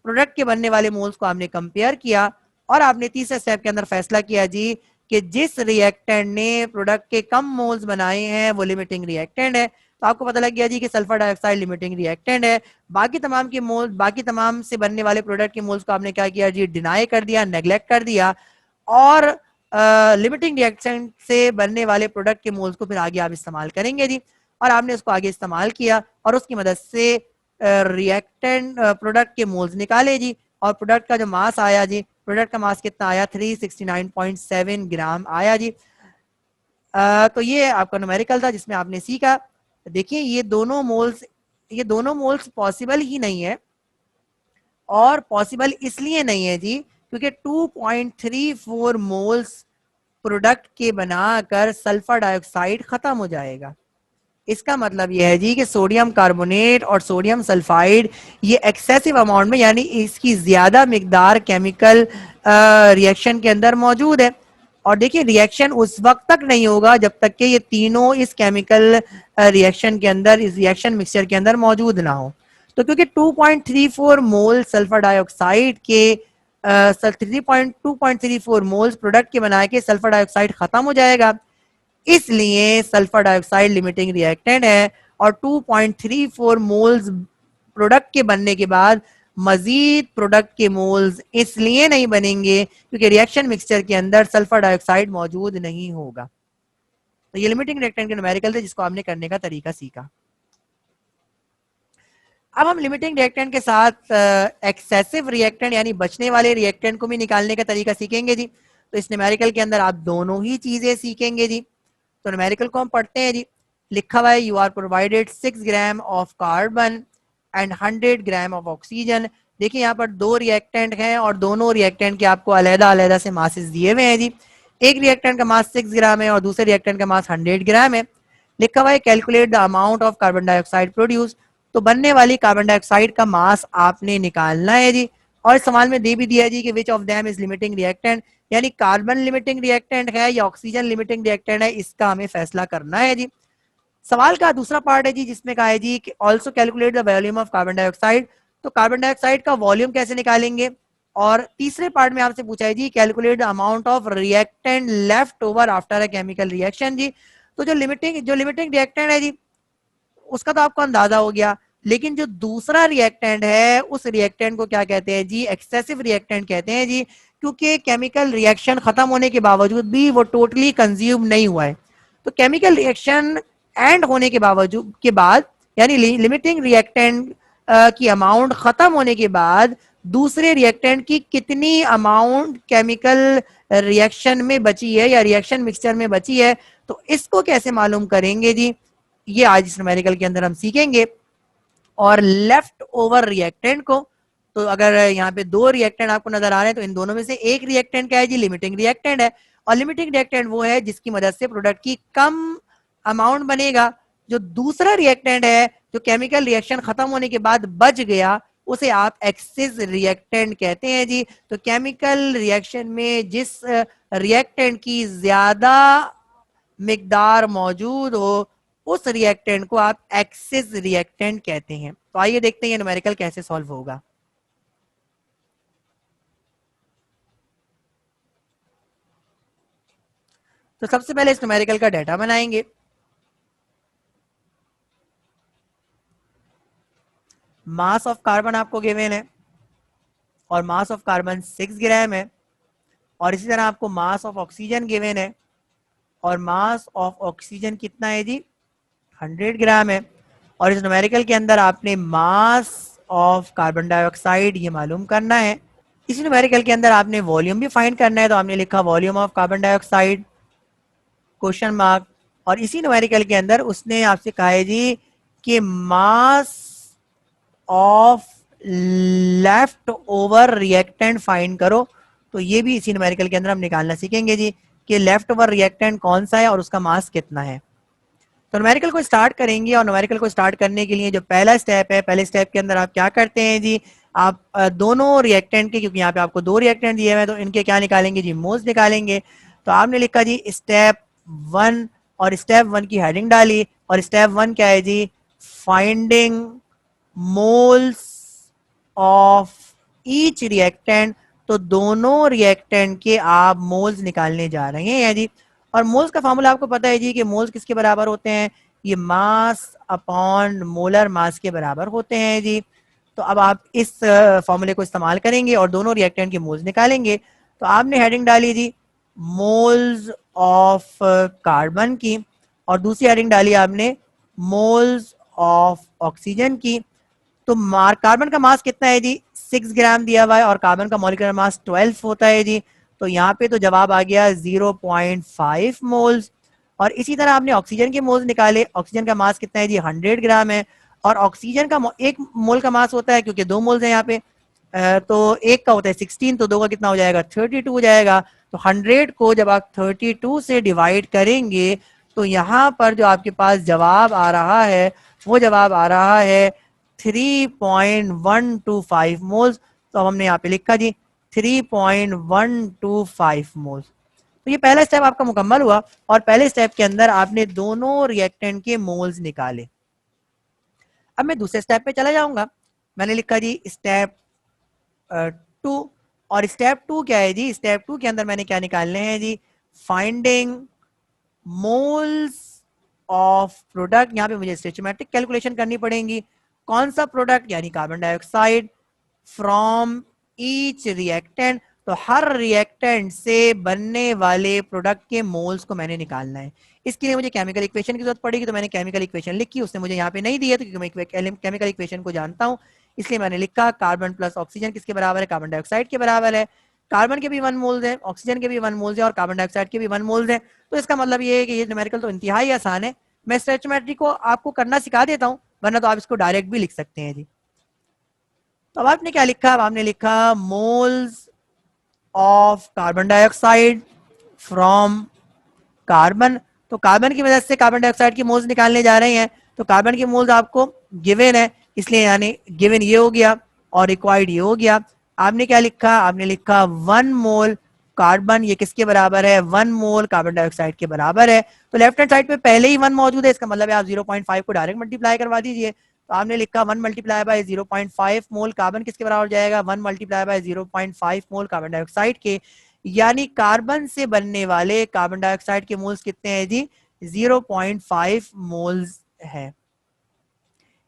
प्रोडक्ट के बनने वाले मोल्स को आपने कंपेयर किया, और आपने तीसरे स्टेप के अंदर फैसला किया जी कि जिस रिएक्टेंट ने प्रोडक्ट के कम मोल्स बनाए हैं वो लिमिटिंग रिएक्टेंट है। तो आपको पता लग गया जी कि सल्फर डाइऑक्साइड लिमिटिंग रिएक्टेंट है। बाकी तमाम के मोल्स, बाकी तमाम से बनने वाले प्रोडक्ट के मोल्स को आपने क्या किया जी? डिनाई कर दिया, नेग्लेक्ट कर दिया, और लिमिटिंग रिएक्शन से बनने वाले प्रोडक्ट के मोल्स को फिर आगे आप इस्तेमाल करेंगे जी। और आपने उसको आगे इस्तेमाल किया और उसकी मदद से रिएक्टेंट प्रोडक्ट के मोल्स निकाले जी। और प्रोडक्ट का जो मास आया जी, प्रोडक्ट का मास कितना आया? 369.7 ग्राम आया जी। तो ये आपका न्यूमेरिकल था जिसमें आपने सीखा। देखिए ये दोनों मोल्स पॉसिबल ही नहीं है, और पॉसिबल इसलिए नहीं है जी क्योंकि 2.34 मोल्स प्रोडक्ट के बनाकर सल्फर डाइऑक्साइड खत्म हो जाएगा। इसका मतलब यह है जी कि सोडियम कार्बोनेट और सोडियम सल्फाइड ये एक्सेसिव अमाउंट में यानी इसकी ज्यादा मिकदार केमिकल रिएक्शन के अंदर मौजूद है। और देखिए रिएक्शन उस वक्त तक नहीं होगा जब तक कि ये तीनों इस केमिकल रिएक्शन के अंदर, इस रिएक्शन मिक्सचर के अंदर मौजूद ना हो। तो क्योंकि 2.34 मोल सल्फर डाइऑक्साइड के 2.34 मोल्स प्रोडक्ट के बना के सल्फर डाइऑक्साइड खत्म हो जाएगा, इसलिए सल्फर डाइऑक्साइड लिमिटिंग रिएक्टेंट है। और 2.34 मोल्स प्रोडक्ट के बनने के बाद मजीद प्रोडक्ट के मोल्स इसलिए नहीं बनेंगे क्योंकि रिएक्शन मिक्सचर के अंदर सल्फर डाइऑक्साइड मौजूद नहीं होगा। तो ये लिमिटिंग रिएक्टेंट के न्यूमेरिकल थे जिसको आपने करने का तरीका सीखा। अब हम लिमिटिंग रिएक्टेंट के साथ एक्सेसिव रिएक्टेंट यानी बचने वाले रिएक्टेंट को भी निकालने का तरीका सीखेंगे जी। तो इस न्यूमेरिकल के अंदर आप दोनों ही चीजें सीखेंगे जी। तो न्यूमेरिकल को हम पढ़ते हैं जी। लिखा हुआ है you are provided 6 gram of carbon and 100 gram of oxygen. देखिए यहाँ पर दो रिएक्टेंट हैं और दोनों रिएक्टेंट के आपको अलहदा अलहदा से मासेस दिए हुए हैं जी। एक रिएक्टेंट का मास 6 ग्राम है और दूसरे रिएक्टेंट का मास 100 ग्राम है। लिखा हुआ है calculate the amount of carbon dioxide produce. तो बनने वाली कार्बन डाइऑक्साइड का मास आपने निकालना है जी। और इस सवाल में दे भी दिया है जी कि which of them is limiting reactant, यानी कार्बन लिमिटिंग रिएक्टेंट है या ऑक्सीजन लिमिटिंग रिएक्टेंट है, इसका हमें फैसला करना है जी। सवाल का दूसरा पार्ट है जी जिसमें कहा है जी कि also calculate the volume of carbon dioxide. तो कार्बन डाइऑक्साइड का वॉल्यूम कैसे निकालेंगे। और तीसरे पार्ट में आपसे पूछा है जी calculate the amount of reactant left over after a chemical reaction जी। तो जो लिमिटिंग रिएक्टेंट है जी उसका तो आपको अंदाजा हो गया, लेकिन जो दूसरा रिएक्टेंट है उस रिएक्टेंट को क्या कहते हैं जी? एक्सेसिव रिएक्टेंट कहते हैं जी। क्योंकि केमिकल रिएक्शन खत्म होने के बावजूद भी वो टोटली कंज्यूम नहीं हुआ है। तो केमिकल रिएक्शन एंड होने के बावजूद के बाद, यानी लिमिटिंग रिएक्टेंट की अमाउंट खत्म होने के बाद दूसरे रिएक्टेंट की कितनी अमाउंट केमिकल रिएक्शन में बची है या रिएक्शन मिक्सचर में बची है, तो इसको कैसे मालूम करेंगे जी, ये आज इस न्यूमेरिकल के अंदर हम सीखेंगे। और लेफ्ट ओवर रिएक्टेंट को, तो अगर यहाँ पे दो रिएक्टेंट आपको नजर आ रहे हैं तो इन दोनों में से एक रिएक्टेंट क्या है जी, लिमिटिंग रिएक्टेंट है। और लिमिटिंग रिएक्टेंट वो है जिसकी मदद से प्रोडक्ट की कम अमाउंट बनेगा। जो दूसरा रिएक्टेंट है जो केमिकल रिएक्शन खत्म होने के बाद बच गया, उसे आप एक्सेस रिएक्टेंट कहते हैं जी। तो केमिकल रिएक्शन में जिस रिएक्टेंट की ज्यादा मिकदार मौजूद हो, उस रिएक्टेंट को आप एक्सेस रिएक्टेंट कहते हैं। तो आइए देखते हैं ये न्यूमेरिकल कैसे सॉल्व होगा। तो सबसे पहले इस न्यूमेरिकल का डाटा बनाएंगे। मास ऑफ कार्बन आपको गिवन है और मास ऑफ कार्बन 6 ग्राम है। और इसी तरह आपको मास ऑफ ऑक्सीजन गिवन है और मास ऑफ ऑक्सीजन कितना है जी, 100 ग्राम है। और इस न्यूमेरिकल के अंदर आपने मास ऑफ कार्बन डाइऑक्साइड ये मालूम करना है। इसी न्यूमेरिकल के अंदर आपने वॉल्यूम भी फाइंड करना है, तो आपने लिखा volume of carbon dioxide question mark. और इसी न्यूमेरिकल के अंदर उसने आपसे कहा है जी कि mass of left over reactant find करो। तो ये भी इसी न्यूमेरिकल के अंदर हम निकालना सीखेंगे जी कि लेफ्ट ओवर रिएक्टेंट कौन सा है और उसका मास कितना है। तो न्यूमेरिकल को स्टार्ट करेंगे और न्यूमेरिकल को स्टार्ट करने के लिए जो पहला स्टेप है, पहले स्टेप के अंदर आप क्या करते हैं जी, आप दोनों रिएक्टेंट के, क्योंकि यहाँ पे आपको दो रिएक्टेंट दिए हुए हैं, तो इनके क्या निकालेंगे जी, मोल्स निकालेंगे। तो आपने लिखा जी स्टेप 1 और स्टेप 1 की हेडिंग डाली। और स्टेप 1 क्या है जी, finding moles of each reactant. तो दोनों रिएक्टेंट के आप मोल्स निकालने जा रहे हैं जी। और मोल्स का फॉर्मूला आपको पता है जी कि मोल्स किसके बराबर होते हैं, ये मास अपॉन मोलर मास के बराबर होते हैं जी। तो अब आप इस फॉर्मूले को इस्तेमाल करेंगे और दोनों रिएक्टेंट के मोल्स निकालेंगे। तो आपने हेडिंग डाली जी मोल्स ऑफ कार्बन की और दूसरी हेडिंग डाली आपने मोल्स ऑफ ऑक्सीजन की। तो कार्बन का मास कितना है जी, 6 ग्राम दिया हुआ है और कार्बन का मॉलिक्यूलर मास 12 होता है जी। तो यहाँ पे तो जवाब आ गया 0.5 मोल्स। और इसी तरह आपने ऑक्सीजन के मोल्स निकाले। ऑक्सीजन का मास कितना है जी, 100 ग्राम है। और ऑक्सीजन का एक मोल का मास होता है, क्योंकि दो मोल्स हैं यहाँ पे, तो एक का होता है 16, तो दो का कितना हो जाएगा, 32 हो जाएगा। तो 100 को जब आप 32 से डिवाइड करेंगे तो यहाँ पर जो आपके पास जवाब आ रहा है वो जवाब आ रहा है 3.125 मोल्स। तो अब हमने यहाँ पे लिखा जी 3.125 मोल्स। तो ये पहला स्टेप आपका मुकम्मल हुआ और पहले स्टेप के अंदर आपने दोनों रिएक्टेंट के मोल्स निकाले। अब मैं दूसरे स्टेप पे चला जाऊंगा। मैंने लिखा जी स्टेप 2। और स्टेप 2 क्या है जी, स्टेप 2 के अंदर मैंने क्या निकालने हैं जी, फाइंडिंग मोल्स ऑफ प्रोडक्ट। यहाँ पे मुझे स्टोइचोमेट्रिक कैलकुलेशन करनी पड़ेगी। कौन सा प्रोडक्ट, यानी carbon dioxide, from each reactant. तो हर रिएक्टेंट से बनने वाले प्रोडक्ट के मोल्स को मैंने निकालना है। इसके लिए मुझे केमिकल इक्वेशन की जरूरत पड़ेगी, तो मैंने केमिकल इक्वेशन लिखी। उसने मुझे यहाँ पे नहीं दिया, तो क्योंकि मैं केमिकल इक्वेशन को जानता हूँ इसलिए मैंने लिखा कार्बन प्लस ऑक्सीजन किसके बराबर है, कार्बन डाइऑक्साइड के बराबर है। कार्बन के भी 1 मोल्स है, ऑक्सीजन के भी 1 मोल्स है और कार्बन डाइऑक्साइड के भी 1 मोल्स है। तो इसका मतलब ये है कि ये न्यूमेरिकल तो इंतहाई आसान है। मैं स्टोइचोमेट्री को आपको करना सिखा देता हूँ, वरना तो आप इसको डायरेक्ट भी लिख सकते हैं जी। तो अब आपने क्या लिखा, अब आपने लिखा moles of carbon dioxide from carbon. तो कार्बन की मदद से कार्बन डाइऑक्साइड की मोल्स निकालने जा रहे हैं। तो कार्बन की मोल्स आपको गिवन है, इसलिए यानी गिवन ये हो गया और रिक्वायर्ड ये हो गया। आपने क्या लिखा, आपने लिखा 1 मोल कार्बन, ये किसके बराबर है, 1 मोल कार्बन डाइऑक्साइड के बराबर है। तो लेफ्ट हैंड साइड पे पहले ही 1 मौजूद है, इसका मतलब है आप 0.5 को डायरेक्ट मल्टीप्लाई करवा दीजिए। तो आपने लिखा 1 मल्टीप्लाई बाय 0.5 मोल कार्बन किसके बराबर हो जाएगा, 1 multiply bye 0.5 mole carbon dioxide के। यानी कार्बन से बनने वाले कार्बन डाइऑक्साइड के मोल्स कितने हैं जी, 0.5 मोल्स है।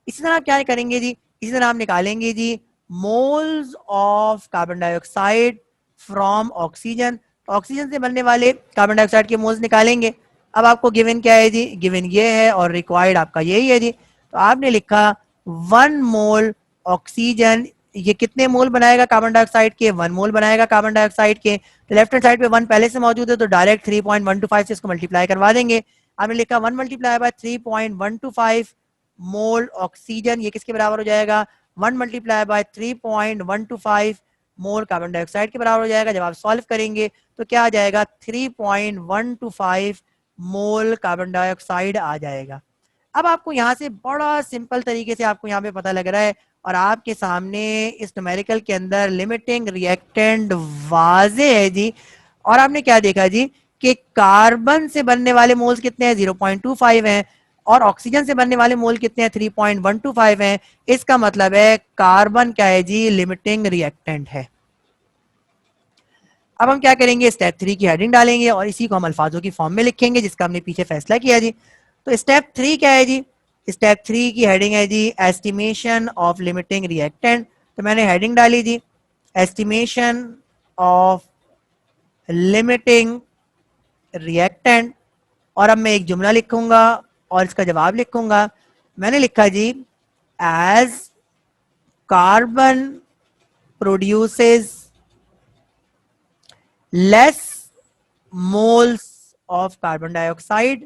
इसी तरह आप क्या करेंगे जी, इसी तरह आप निकालेंगे जी moles of carbon dioxide from oxygen. Oxygen से बनने वाले कार्बन डाइऑक्साइड के मोल्स निकालेंगे। अब आपको गिवन क्या है जी, गिवन ये है और रिक्वायर्ड आपका यही है जी। तो आपने लिखा 1 मोल ऑक्सीजन, ये कितने मोल बनाएगा कार्बन डाइऑक्साइड के, 1 मोल बनाएगा कार्बन डाइऑक्साइड के। तो लेफ्ट हैंड साइड पे 1 पहले से मौजूद है तो डायरेक्ट 3.125 से इसको मल्टीप्लाई करवा देंगे। आपने लिखा 1 मल्टीप्लाई बाय 3.125 मोल ऑक्सीजन, ये किसके बराबर हो जाएगा, 1 multiply bye 3.125 mole carbon dioxide के बराबर हो जाएगा। जब आप सॉल्व करेंगे तो क्या आ जाएगा, 3.125 मोल कार्बन डाइऑक्साइड आ जाएगा। अब आपको यहाँ से बड़ा सिंपल तरीके से आपको यहाँ पे पता लग रहा है और आपके सामने इस न्यूमेरिकल के अंदर लिमिटिंग रिएक्टेंट वाजे है जी। और आपने क्या देखा जी कि कार्बन से बनने वाले मोल्स कितने हैं, 0.25 हैं, और ऑक्सीजन से बनने वाले मोल कितने हैं, 3.125 हैं। इसका मतलब है कार्बन क्या है जी, लिमिटिंग रिएक्टेंट है। अब हम क्या करेंगे, स्टेप 3 की हेडिंग डालेंगे और इसी को हम अल्फाजों की फॉर्म में लिखेंगे जिसका हमने पीछे फैसला किया जी। तो स्टेप 3 क्या है जी, स्टेप 3 की हेडिंग है जी एस्टिमेशन ऑफ लिमिटिंग रिएक्टेंट। तो मैंने हेडिंग डाली जी एस्टिमेशन ऑफ लिमिटिंग रिएक्टेंट, और अब मैं एक जुमला लिखूंगा और इसका जवाब लिखूंगा। मैंने लिखा जी as carbon produces less moles of carbon dioxide,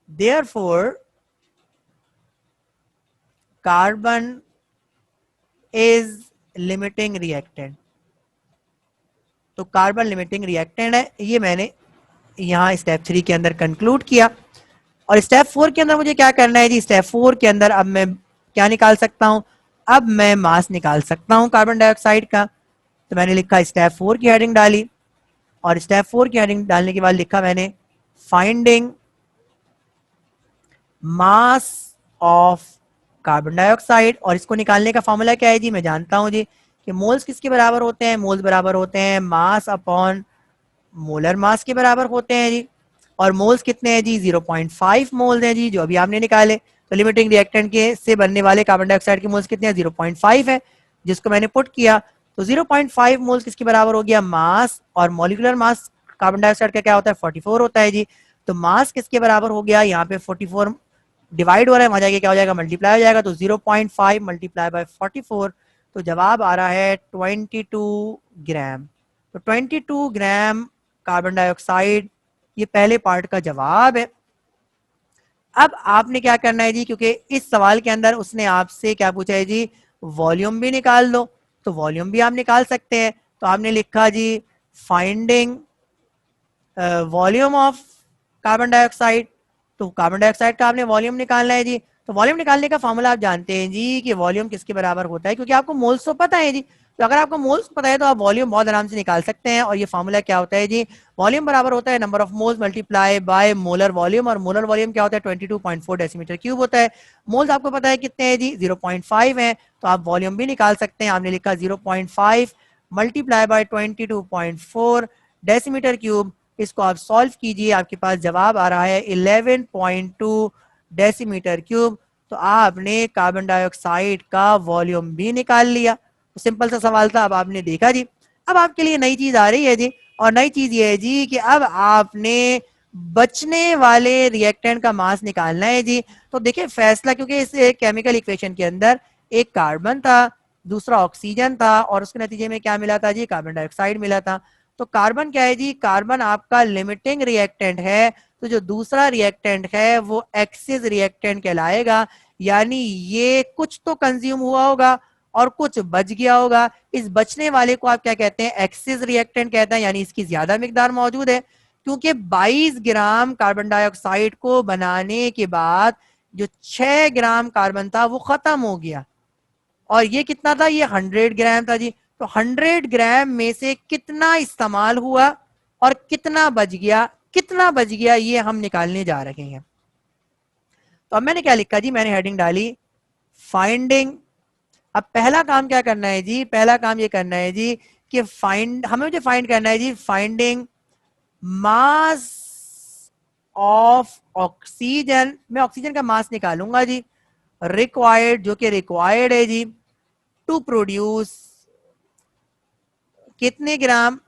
therefore carbon is limiting reactant। तो कार्बन लिमिटिंग रिएक्टेंट है, ये मैंने यहाँ स्टेप 3 के अंदर कंक्लूड किया। और स्टेप 4 के अंदर मुझे क्या करना है जी, स्टेप 4 के अंदर अब मैं क्या निकाल सकता हूँ, अब मैं मास निकाल सकता हूँ कार्बन डाइऑक्साइड का। तो मैंने लिखा स्टेप 4 की हेडिंग डाली और स्टेप 4 की हेडिंग डालने के बाद लिखा मैंने finding mass of carbon dioxide. और इसको निकालने का फॉर्मूला क्या है जी, मैं जानता हूं जी कि मोल्स किसके बराबर होते हैं, मोल्स बराबर होते हैं मास अपॉन मोलर मास के बराबर होते हैं जी। और मोल्स कितने हैं जी, 0.5 मोल्स हैं जी जो अभी आपने निकाले। तो लिमिटिंग रिएक्टेंट के से बनने वाले कार्बन डाइऑक्साइड के मोल्स कितने हैं, 0.5 है, जिसको मैंने पुट किया। तो 0.5 मोल्स किसके बराबर हो गया, मास, और मॉलिक्यूलर मास कार्बन डाइऑक्साइड का क्या होता है, 44 होता है जी। तो मास किसके बराबर हो गया, यहाँ पे 44 डिवाइड हो रहा है, वहां जाके क्या हो जाएगा, मल्टीप्लाई हो जाएगा। तो 0.5 मल्टीप्लाई बाय 44, तो जवाब आ रहा है 22 ग्राम। तो 22 ग्राम कार्बन डाइऑक्साइड, ये पहले पार्ट का जवाब है। अब आपने क्या करना है जी, क्योंकि इस सवाल के अंदर उसने आपसे क्या पूछा है जी, वॉल्यूम भी निकाल दो, तो वॉल्यूम भी आप निकाल सकते हैं। तो आपने लिखा जी finding volume of carbon dioxide. तो कार्बन डाइऑक्साइड का आपने वॉल्यूम निकालना है जी। तो वॉल्यूम निकालने का फॉर्मूला आप जानते हैं जी कि वॉल्यूम किसके बराबर होता है, क्योंकि आपको मोल्स तो पता है जी। तो अगर आपको मोल्स पता है तो आप वॉल्यूम बहुत आराम से निकाल सकते हैं। और ये फॉर्मूला क्या होता है जी, वॉल्यूम बराबर होता है number of moles multiply by molar volume. और मोलर वॉल्यूम क्या होता है, 22.4 डेसीमीटर क्यूब होता है। मोल्स आपको पता है कितने हैं जी, 0.5 है। तो आप वॉल्यूम भी निकाल सकते हैं। आपने लिखा 0.5 मल्टीप्लाई बाय 22.4 डेसीमीटर क्यूब। इसको आप सॉल्व कीजिए, आपके पास जवाब आ रहा है 11.2 डेसीमीटर क्यूब। तो आपने कार्बन डाइऑक्साइड का वॉल्यूम भी निकाल लिया। तो सिंपल सा सवाल था, अब आपने देखा जी। अब आपके लिए नई चीज आ रही है जी, और नई चीज ये है जी कि अब आपने बचने वाले रिएक्टेंट का मास निकालना है जी। तो देखिए फैसला, क्योंकि इस केमिकल इक्वेशन के अंदर एक कार्बन था, दूसरा ऑक्सीजन था, और उसके नतीजे में क्या मिला था जी, कार्बन डाइऑक्साइड मिला था। तो कार्बन क्या है जी, कार्बन आपका लिमिटिंग रिएक्टेंट है। तो जो दूसरा रिएक्टेंट है वो एक्सिस रिएक्टेंट कहलाएगा। यानी ये कुछ तो कंज्यूम हुआ होगा और कुछ बच गया होगा। इस बचने वाले को आप क्या कहते हैं, एक्सिस रिएक्टेंट कहते हैं, यानी इसकी ज्यादा मिकदार मौजूद है। क्योंकि 22 ग्राम कार्बन डाइऑक्साइड को बनाने के बाद जो 6 ग्राम कार्बन था वो खत्म हो गया, और ये कितना था, ये 100 ग्राम था जी। तो 100 ग्राम में से कितना इस्तेमाल हुआ और कितना बच गया, कितना बच गया ये हम निकालने जा रहे हैं। तो अब मैंने क्या लिखा जी, मैंने हेडिंग डाली फाइंडिंग। अब पहला काम क्या करना है जी, पहला काम ये करना है जी कि हमें मुझे फाइंड करना है जी, फाइंडिंग मास ऑफ ऑक्सीजन। मैं ऑक्सीजन का मास निकालूंगा जी, रिक्वायर्ड, जो कि रिक्वायर्ड है जी टू प्रोड्यूस कितने ग्राम?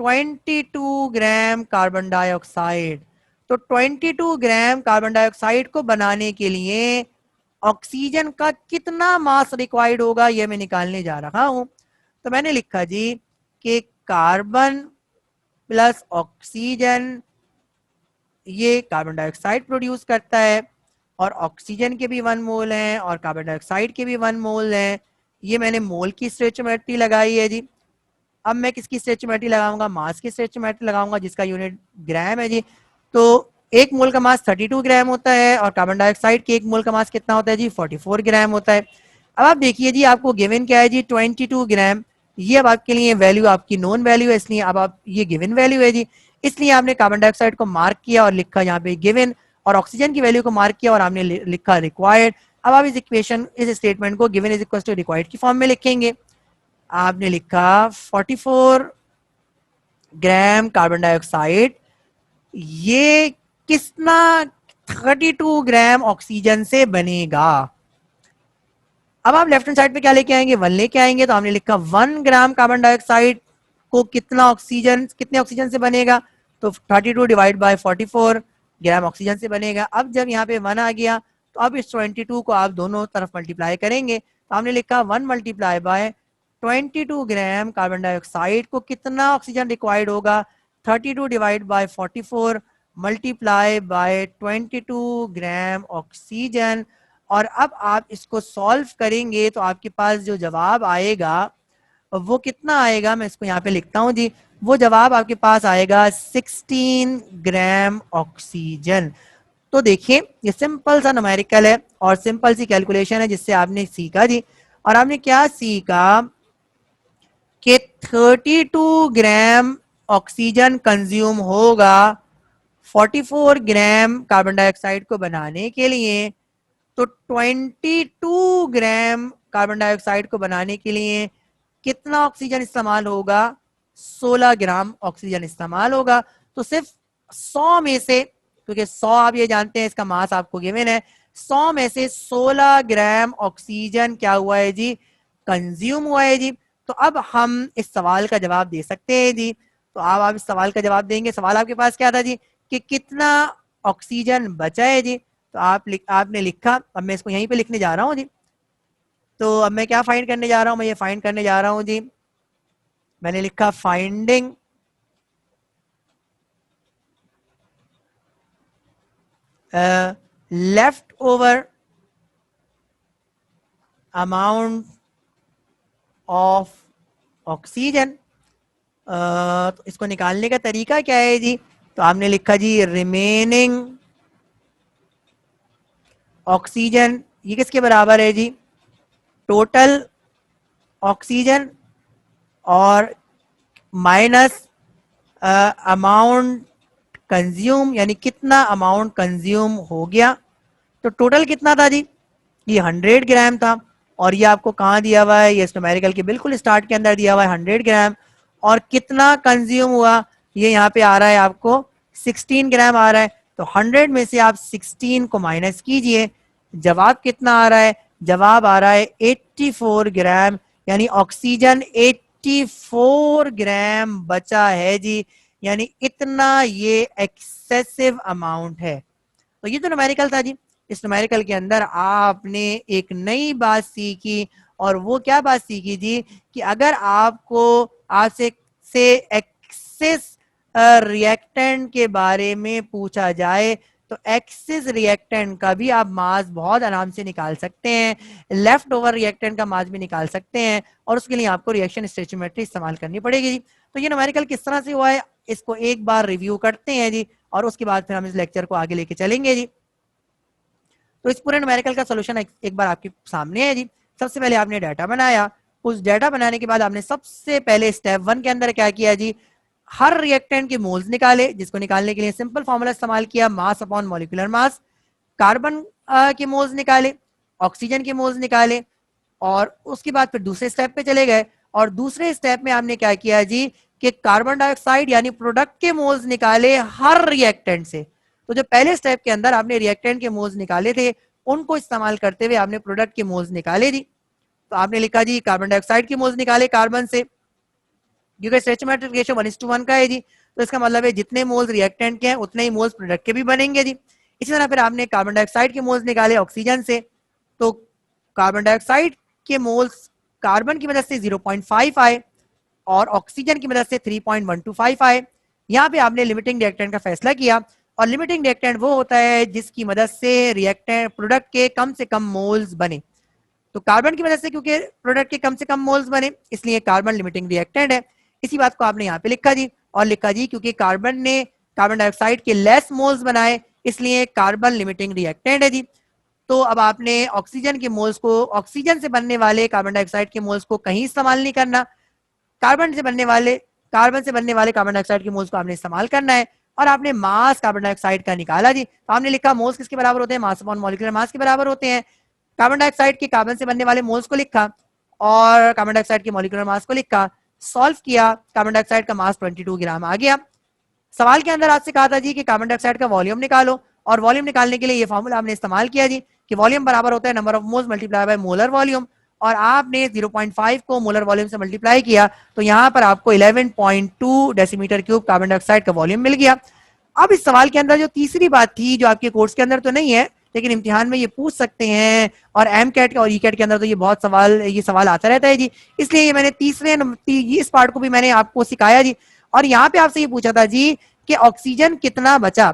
22 ग्राम कार्बन डाइऑक्साइड। तो 22 ग्राम कार्बन डाइऑक्साइड को बनाने के लिए ऑक्सीजन का कितना मास रिक्वायर्ड होगा, यह मैं निकालने जा रहा हूं। तो मैंने लिखा जी कि कार्बन प्लस ऑक्सीजन ये कार्बन डाइऑक्साइड प्रोड्यूस करता है, और ऑक्सीजन के भी 1 मोल हैं और कार्बन डाइऑक्साइड के भी 1 मोल हैं। ये मैंने मोल की स्टोइचोमेट्री लगाई है जी। अब मैं किसकी स्टोइचोमेट्री लगाऊंगा? मास की स्टोइचोमेट्री लगाऊंगा, जिसका यूनिट ग्राम है जी। तो 1 मोल का मास 32 ग्राम होता है, और कार्बन डाइऑक्साइड के 1 मोल का मास कितना होता है जी? 44 ग्राम होता है। अब आप देखिए जी, आपको गिवन क्या है जी? 22 ग्राम। ये अब आपके लिए वैल्यू आपकी नॉन वैल्यू है, इसलिए अब आप ये गिवन वैल्यू है जी, इसलिए आपने कार्बन डाइऑक्साइड को मार्क किया और लिखा यहाँ पे गिवन, और ऑक्सीजन की वैल्यू को मार्क किया और आपने लिखा रिक्वायर्ड। अब आप इस इक्वेशन, इस स्टेटमेंट को given is equal to required की फॉर्म में लिखेंगे। आपने लिखा 44 ग्राम कार्बन डाइऑक्साइड ये कितना 32 ग्राम ऑक्सीजन से बनेगा। अब आप लेफ्ट हैंड साइड पे क्या लेके आएंगे? 1 लेके आएंगे। तो हमने लिखा 1 ग्राम कार्बन डाइऑक्साइड को कितना ऑक्सीजन, कितने ऑक्सीजन से बनेगा? तो 32 डिवाइड बाय 44 ग्राम ऑक्सीजन से बनेगा। अब जब यहाँ पे 1 आ गया, तो अब इस 22 को आप दोनों तरफ मल्टीप्लाई करेंगे। तो हमने लिखा 1 multiply bye 22 gram carbon dioxide को कितना ऑक्सीजन रिक्वायर्ड होगा? 32 divide by 44 multiply by 22 gram oxygen. और अब आप इसको सॉल्व करेंगे तो आपके पास जो जवाब आएगा वो कितना आएगा? मैं इसको यहाँ पे लिखता हूँ जी। वो जवाब आपके पास आएगा 16 ग्राम ऑक्सीजन। तो देखिए, ये सिंपल सा न्यूमेरिकल है और सिंपल सी कैलकुलेशन है जिससे आपने सीखा जी। और आपने क्या सीखा कि 32 ग्राम ऑक्सीजन कंज्यूम होगा 44 ग्राम कार्बन डाइऑक्साइड को बनाने के लिए। तो 22 ग्राम कार्बन डाइऑक्साइड को बनाने के लिए कितना ऑक्सीजन इस्तेमाल होगा? 16 ग्राम ऑक्सीजन इस्तेमाल होगा। तो सिर्फ 100 में से, क्योंकि 100 आप ये जानते हैं इसका मास आपको गिवन है, 100 में से 16 ग्राम ऑक्सीजन क्या हुआ है जी? कंज्यूम हुआ है जी। तो अब हम इस सवाल का जवाब दे सकते हैं जी। तो आप इस सवाल का जवाब देंगे। सवाल आपके पास क्या था जी? कि कितना ऑक्सीजन बचा है जी। तो आपने लिखा, अब मैं इसको यहीं पे लिखने जा रहा हूँ जी। तो अब मैं क्या फाइंड करने जा रहा हूँ? मैं ये फाइंड करने जा रहा हूँ जी, मैंने लिखा finding left over amount of oxygen. तो इसको निकालने का तरीका क्या है जी? तो आपने लिखा जी रिमेनिंग ऑक्सीजन, ये किसके बराबर है जी? टोटल ऑक्सीजन और माइनस अमाउंट कंज्यूम, यानी कितना अमाउंट कंज्यूम हो गया। तो टोटल कितना था जी? ये 100 ग्राम था। और ये आपको कहाँ दिया हुआ है? ये न्यूमेरिकल के बिल्कुल स्टार्ट के अंदर दिया हुआ है 100 ग्राम। और कितना कंज्यूम हुआ? ये यहाँ पे आ रहा है आपको 16 ग्राम आ रहा है। तो 100 में से आप 16 को माइनस कीजिए, जवाब कितना आ रहा है? जवाब आ रहा है 84 ग्राम, यानी ऑक्सीजन 84 ग्राम बचा है जी। यानी इतना ये एक्सेसिव अमाउंट है। तो ये तो न्यूमेरिकल था जी। इस न्यूमेरिकल के अंदर आपने एक नई बात सीखी, और वो क्या बात सीखी जी? कि अगर आपको आपसे से एक्सेस रिएक्टेंट के बारे में पूछा जाए तो एक्सेस रिएक्टेंट का भी आप मास बहुत आराम से निकाल सकते हैं, लेफ्ट ओवर रिएक्टेंट का मास भी निकाल सकते हैं, और उसके लिए आपको रिएक्शन स्टोइचियोमेट्री इस्तेमाल करनी पड़ेगी जी। तो ये न्यूमेरिकल किस तरह से हुआ है, इसको एक बार रिव्यू करते हैं जी, और उसके बाद फिर हम इस लेक्चर को आगे लेके चलेंगे जी। तो इस पूरे न्यूमेरिकल का सॉल्यूशन एक बार आपके सामने है जी। सबसे पहले आपने डाटा बनाया। उस डाटा बनाने के बाद आपने सबसे पहले स्टेप 1 के अंदर क्या किया जी? हर रिएक्टेंट के मोल्स निकाले, जिसको निकालने के लिए सिंपल फॉर्मूला इस्तेमाल किया, mass upon molecular mass. Carbon के मोल्स निकाले, ऑक्सीजन के मोल्स निकाले, और उसके बाद फिर दूसरे स्टेप पे चले गए। और दूसरे स्टेप में आपने क्या किया जी? कि कार्बन डाइऑक्साइड यानी प्रोडक्ट के मोल्स निकाले हर रिएक्टेंट से। तो जो पहले स्टेप के अंदर आपने रिएक्टेंट के मोल्स निकाले थे, उनको इस्तेमाल करते हुए आपने प्रोडक्ट के मोल्स निकाले जी। तो आपने लिखा जी कार्बन डाइऑक्साइड के मोल्स निकाले कार्बन से, क्योंकि स्टोइचोमेट्रिक रेशियो 1:1 का है जी, तो इसका मतलब है जितने मोल्स रिएक्टेंट के हैं उतने ही मोल्स प्रोडक्ट के भी बनेंगे जी। इसी तरह फिर आपने कार्बन डाइऑक्साइड के मोल्स निकाले ऑक्सीजन से, तो कार्बन डाइऑक्साइड के मोल्स कार्बन की मदद से 0.5 आए और ऑक्सीजन की मदद से 3.125 आए। यहाँ पे आपने लिमिटिंग रिएक्टेंट का फैसला किया, और लिमिटिंग रिएक्टेंट वो होता है जिसकी मदद से रिएक्टेंट प्रोडक्ट के कम से कम मोल्स बने। तो कार्बन की मदद से क्योंकि प्रोडक्ट के कम से कम मोल्स बने, इसलिए कार्बन लिमिटिंग रिएक्टेंट है। इसी बात को आपने यहाँ पे लिखा जी, और लिखा जी क्योंकि कार्बन ने कार्बन डाइऑक्साइड के लेस मोल्स बनाए, इसलिए कार्बन लिमिटिंग रिएक्टेंट है जी। तो अब आपने ऑक्सीजन के मोल्स को, ऑक्सीजन से बनने वाले कार्बन डाइऑक्साइड के मोल्स को कहीं इस्तेमाल नहीं करना, कार्बन से बनने वाले कार्बन डाइऑक्साइड के मोल्स को आपने इस्तेमाल करना है। और आपने मास कार्बन डाइऑक्साइड का निकाला जी, तो हमने लिखा मोल्स किसके बराबर होते हैं, मास अपॉन मॉलिक्यूलर मास के बराबर होते हैं। कार्बन डाइऑक्साइड के कार्बन से बनने वाले मोल्स को लिखा और कार्बन डाइऑक्साइड के मॉलिक्यूलर मास को लिखा, सॉल्व किया, कार्बन डाइऑक्साइड का मास 22 ग्राम आ गया। सवाल के अंदर आपसे कहा था जी कि कार्बन डाइऑक्साइड का वॉल्यूम निकालो, और वॉल्यूम निकालने के लिए ये फॉर्मूला आपने इस्तेमाल किया जी कि वॉल्यूम बराबर होता है number of moles multiply by molar volume, और आपने 0.5 को मोलर वॉल्यूम से मल्टीप्लाई किया, तो यहाँ पर आपको 11.2 डेसीमीटर क्यूब कार्बन डाइऑक्साइड का वॉल्यूम मिल गया। अब इस सवाल के अंदर जो तीसरी बात थी, जो आपके कोर्स के अंदर तो नहीं है लेकिन इम्तिहान में ये पूछ सकते हैं, और एम कैट और ई कैट के अंदर तो ये सवाल आता रहता है जी, इसलिए ये मैंने इस पार्ट को भी मैंने आपको सिखाया जी। और यहाँ पे आपसे ये पूछा था जी कि ऑक्सीजन कितना बचा,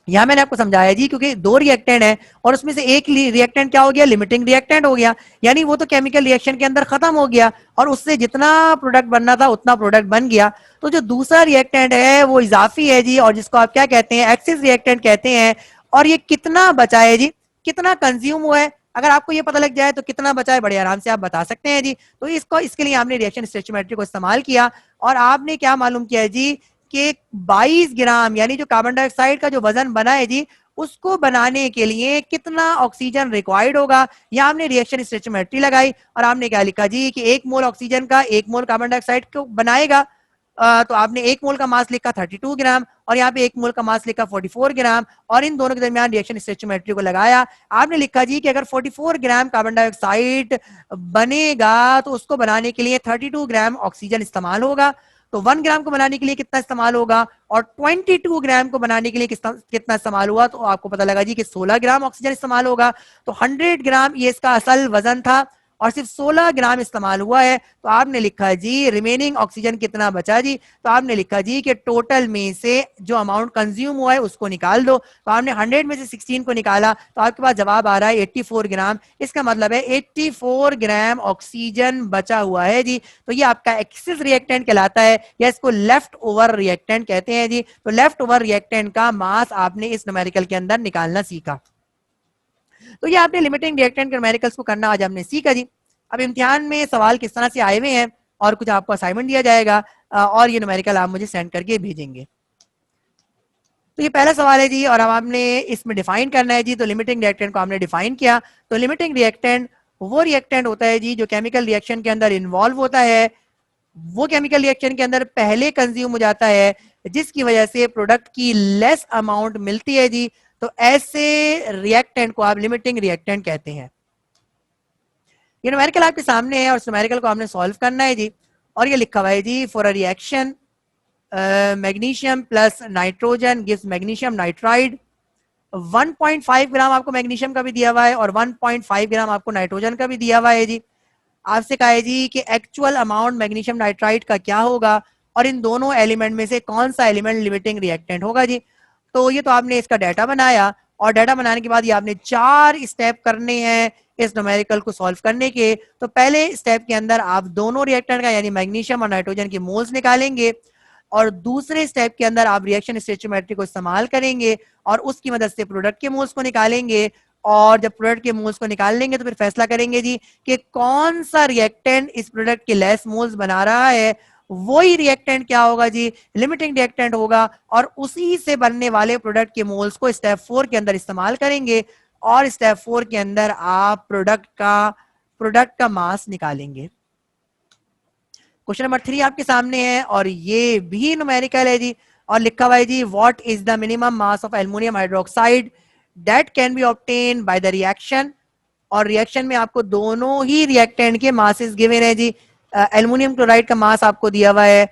यहां मैंने आपको समझाया जी क्योंकि दो रिएक्टेंट है और उसमें से एक रिएक्टेंट क्या हो गया, लिमिटिंग रिएक्टेंट हो गया, यानी वो तो केमिकल रिएक्शन के अंदर खत्म हो गया और उससे जितना प्रोडक्ट बनना था उतना प्रोडक्ट बन गया। तो जो दूसरा रिएक्टेंट है वो इजाफी है जी, और जिसको आप क्या कहते हैं, एक्सिस रिएक्टेंट कहते हैं। और ये कितना बचा है जी, कितना कंज्यूम हुआ है, अगर आपको ये पता लग जाए तो कितना बचा है बड़े आराम से आप बता सकते हैं जी। तो इसके लिए आपने रिएक्शन स्टोइचोमेट्री को इस्तेमाल किया, और आपने क्या मालूम किया है जी कि 22 ग्राम यानी जो कार्बन डाइऑक्साइड का जो वजन बना है जी, उसको बनाने के लिए कितना ऑक्सीजन रिक्वायर्ड होगा, या हमने रिएक्शन स्टोइचोमेट्री लगाई और हमने क्या लिखा जी कि 1 मोल ऑक्सीजन का 1 मोल कार्बन डाइऑक्साइड को बनाएगा। तो आपने 1 मोल का मास लिखा 32 ग्राम और यहाँ पे 1 मोल का मास लिखा 44 ग्राम, और इन दोनों के दरमियान रिएक्शन स्टोइचोमेट्री को लगाया। आपने लिखा जी कि अगर 44 ग्राम कार्बन डाइऑक्साइड बनेगा तो उसको बनाने के लिए 32 ग्राम ऑक्सीजन इस्तेमाल होगा। तो 1 ग्राम को बनाने के लिए कितना इस्तेमाल होगा, और 22 ग्राम को बनाने के लिए कितना इस्तेमाल हुआ, तो आपको पता लगा जी कि 16 ग्राम ऑक्सीजन इस्तेमाल होगा। तो 100 ग्राम ये इसका असल वजन था और सिर्फ 16 ग्राम इस्तेमाल हुआ है। तो आपने लिखा जी रिमेनिंग ऑक्सीजन कितना बचा जी, तो आपने लिखा जी कि टोटल में से जो अमाउंट कंज्यूम हुआ है उसको निकाल दो। तो आपने 100 में से 16 को निकाला तो आपके पास जवाब आ रहा है 84 ग्राम। इसका मतलब है 84 ग्राम ऑक्सीजन बचा हुआ है जी। तो ये आपका एक्सिस रिएक्टेंट कहलाता है, या इसको लेफ्ट ओवर रिएक्टेंट कहते हैं जी। तो लेफ्ट ओवर रिएक्टेंट का मास आपने इस न्यूमेरिकल के अंदर निकालना सीखा। तो ये आपने लिमिटिंग रिएक्टेंट के न्यूमेरिकल्स को करना आज हमने सीखा जी। अब इम्तिहान में सवाल किस तरह से आए हुए हैं और कुछ आपको असाइनमेंट दिया जाएगा और ये न्यूमेरिकल आप मुझे सेंड करके भेजेंगे। तो ये पहला सवाल है जी, और अब आपने इसमें डिफाइन करना है जी। तो लिमिटिंग रिएक्टेंट को आपने डिफाइन किया। तो लिमिटिंग रिएक्टेंट वो रिएक्टेंट होता है जी जो केमिकल रिएक्शन के अंदर इन्वॉल्व होता है, वो केमिकल रिएक्शन के अंदर पहले कंज्यूम हो जाता है जिसकी वजह से प्रोडक्ट की लेस अमाउंट मिलती है जी। तो ऐसे रिएक्टेंट को आप लिमिटिंग रिएक्टेंट कहते हैं। ये न्यूमेरिकल आपके सामने है और इस न्यूमेरिकल को आपने सॉल्व करना है जी। और ये लिखा हुआ है जी for a reaction magnesium plus nitrogen gives magnesium nitride. 1.5 gram आपको मैग्नीशियम का भी दिया हुआ है और 1.5 ग्राम आपको नाइट्रोजन का भी दिया हुआ है जी। आपसे कहा है जी कि एक्चुअल अमाउंट मैग्नीशियम नाइट्राइड का क्या होगा और इन दोनों एलिमेंट में से कौन सा एलिमेंट लिमिटिंग रिएक्टेंट होगा जी। तो ये तो आपने इसका डाटा बनाया और डाटा बनाने के बाद ये आपने 4 स्टेप करने हैं इस न्यूमेरिकल को सॉल्व करने के। तो पहले स्टेप के अंदर आप दोनों रिएक्टेंट का यानी मैग्नीशियम और नाइट्रोजन के मोल्स निकालेंगे, और दूसरे स्टेप के अंदर आप रिएक्शन स्टोइचोमेट्री को इस्तेमाल करेंगे और उसकी मदद से प्रोडक्ट के मोल्स को निकालेंगे। और जब प्रोडक्ट के मोल्स को निकाल लेंगे तो फिर फैसला करेंगे जी कि कौन सा रिएक्टेंट इस प्रोडक्ट के लेस मोल्स बना रहा है, वही रिएक्टेंट क्या होगा जी, लिमिटिंग रिएक्टेंट होगा। और उसी से बनने वाले प्रोडक्ट के मोल्स को स्टेप 4 के अंदर इस्तेमाल करेंगे और स्टेप 4 के अंदर आप प्रोडक्ट का मास निकालेंगे। क्वेश्चन नंबर 3 आपके सामने है और ये भी न्यूमेरिकल है जी, और लिखा हुआ है जी what is the minimum mass of aluminium hydroxide that can be obtain by the reaction. और रिएक्शन में आपको दोनों ही रिएक्टेंट के मासेस गिवन है जी। एल्युमिनियम क्लोराइड का मास आपको दिया हुआ है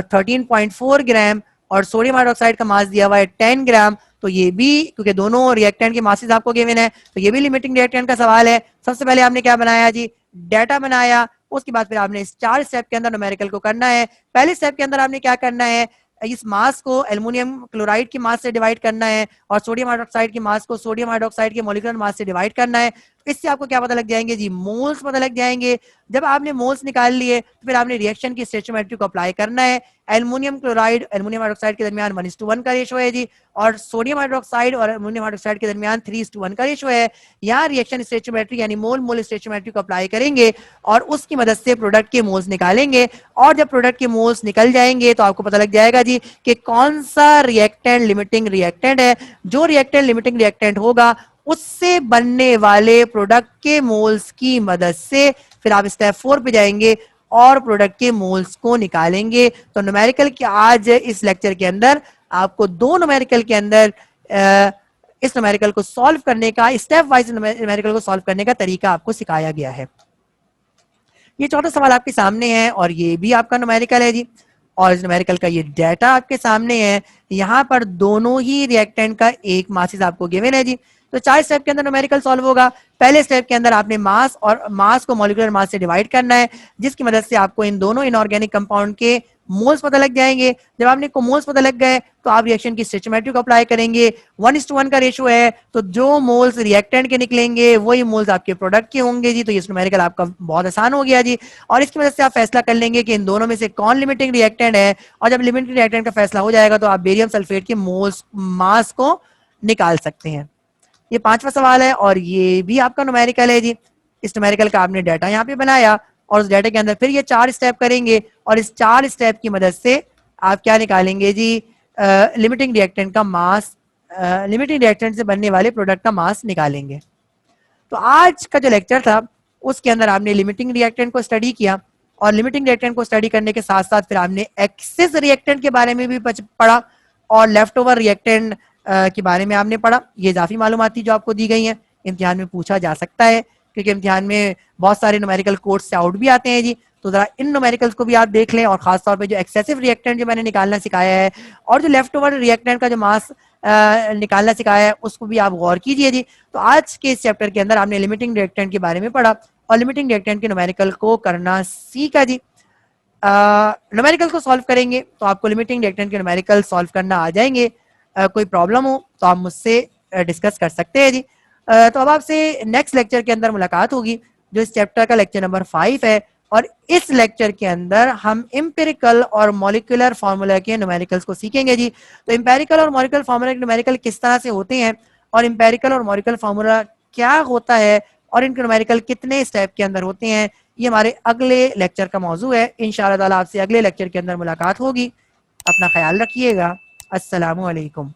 13.4 ग्राम और सोडियम हाइड्रोक्साइड का मास दिया हुआ है 10 ग्राम। तो ये भी, क्योंकि दोनों रिएक्टेंट के मासेस आपको गिवन है, तो ये भी लिमिटिंग रिएक्टेंट का सवाल है। सबसे पहले आपने क्या बनाया जी, डाटा बनाया। उसके बाद फिर आपने इस 4 स्टेप के अंदर न्यूमेरिकल को करना है। पहले स्टेप के अंदर आपने क्या करना है, इस मास को एल्युमिनियम क्लोराइड की मास से डिवाइड करना है और सोडियम हाइड्रोक्साइड की मास को सोडियम हाइड्रोक्साइड के मॉलिक्यूलर मास से डिवाइड करना है। इससे आपको क्या पता लग जाएंगे जी, मोल्स पता लग जाएंगे। जब आपने मोल्स निकाल लिए तो फिर आपने रिएक्शन की स्टोइकियोमेट्री को अप्लाई करना है। एल्युमिनियम क्लोराइड एल्युमिनियम हाइड्रोक्साइड के दरमियान 1:1 का रेशो है जी, और सोडियम हाइड्रोक्साइड और एल्युमिनियम हाइड्रोक्साइड के दरमियान 3:1 का रेशो है। यहाँ रिएक्शन स्टोइकियोमेट्री यानी मोल मोल स्टोइकियोमेट्री को अप्लाई करेंगे और उसकी मदद से प्रोडक्ट के मोल्स निकालेंगे। और जब प्रोडक्ट के मोल्स निकल जाएंगे तो आपको पता लग जाएगा जी कि कौन सा रिएक्टेंट लिमिटिंग रिएक्टेंट है। जो रिएक्टेंट लिमिटिंग रिएक्टेंट होगा उससे बनने वाले प्रोडक्ट के मोल्स की मदद से फिर आप स्टेप 4 पे जाएंगे और प्रोडक्ट के मोल्स को निकालेंगे। तो न्यूमेरिकल के आज इस लेक्चर के अंदर आपको 2 न्यूमेरिकल के अंदर इस न्यूमेरिकल को सॉल्व करने का, स्टेप वाइज न्यूमेरिकल को सॉल्व करने का तरीका आपको सिखाया गया है। ये चौथा सवाल आपके सामने है और ये भी आपका न्यूमेरिकल है जी, और इस न्यूमेरिकल का ये डाटा आपके सामने है। यहाँ पर दोनों ही रिएक्टेंट का एक मासेस आपको गिवन है जी। तो 4 स्टेप के अंदर न्यूमेरिकल सॉल्व होगा। पहले स्टेप के अंदर आपने मास और मास को मॉलिक्यूलर मास से डिवाइड करना है, जिसकी मदद से आपको इन दोनों इनऑर्गेनिक कंपाउंड के मोल्स पता लग जाएंगे। जब आपने को मोल्स पता लग गए तो आप रिएक्शन की स्टोइकियोमेट्री को अप्लाई करेंगे। 1:1 का रेशो है, तो जो मोल्स रिएक्टेंट के निकलेंगे वही मोल्स आपके प्रोडक्ट के होंगे जी। तो ये न्यूमेरिकल आपका बहुत आसान हो गया जी, और इसकी मदद से आप फैसला कर लेंगे कि इन दोनों में से कौन लिमिटिंग रिएक्टेंट है। और जब लिमिटिंग रिएक्टेंट का फैसला हो जाएगा तो आप बेरियम सल्फेट के मोल्स मास को निकाल सकते हैं। ये 5वां सवाल है और ये भी आपका न्यूमेरिकल है जी। इस न्यूमेरिकल का आपने डाटा यहाँ पे बनाया और उस डाटा के अंदर फिर ये 4 स्टेप करेंगे और इस 4 स्टेप की मदद से आप क्या निकालेंगे जी, लिमिटिंग रिएक्टेंट का मास, लिमिटिंग रिएक्टेंट से बनने वाले प्रोडक्ट का मास निकालेंगे। तो आज का जो लेक्चर था उसके अंदर आपने लिमिटिंग रिएक्टेंट को स्टडी किया, और लिमिटिंग रिएक्टेंट को स्टडी करने के साथ साथ फिर आपने एक्सेस रिएक्टेंट के बारे में भी पढ़ा और लेफ्ट ओवर रिएक्टेंट के बारे में आपने पढ़ा। ये इजाफी मालूमात थी जो आपको दी गई हैं, इम्तिहान में पूछा जा सकता है क्योंकि इम्तिहान में बहुत सारे न्यूमेरिकल कोड्स से आउट भी आते हैं जी। तो जरा इन न्यूमेरिकल्स को भी आप देख लें, और खासतौर पे जो एक्सेसिव रिएक्टेंट जो मैंने निकालना सिखाया है और जो लेफ्ट ओवर रिएक्टेंट का जो मास निकालना सिखाया है उसको भी आप गौर कीजिए जी। तो आज के इस चैप्टर के अंदर आपने लिमिटिंग रिएक्टेंट के बारे में पढ़ा और लिमिटिंग रिएक्टेंट के न्यूमेरिकल को करना सीखा जी। न्यूमेरिकल को सॉल्व करेंगे तो आपको लिमिटिंग रिएक्टेंट के न्यूमेरिकल सॉल्व करना आ जाएंगे। कोई प्रॉब्लम हो तो आप मुझसे डिस्कस कर सकते हैं जी। तो अब आपसे नेक्स्ट लेक्चर के अंदर मुलाकात होगी जो इस चैप्टर का लेक्चर नंबर 5 है, और इस लेक्चर के अंदर हम एम्पिरिकल और मॉलिक्यूलर फार्मूला के न्यूमेरिकल्स को सीखेंगे जी। तो एम्पेरिकल और मॉलिक्यूलर फार्मूला के न्यूमेरिकल किस तरह से होते हैं और एम्पेरिकल और मॉलिक्यूलर फार्मूला क्या होता है और इनके न्यूमेरिकल कितने स्टेप के अंदर होते हैं, ये हमारे अगले लेक्चर का मौजू है। इंशाअल्लाह ताला आपसे अगले लेक्चर के अंदर मुलाकात होगी। अपना ख्याल रखिएगा। अस्सलामु अलैकुम।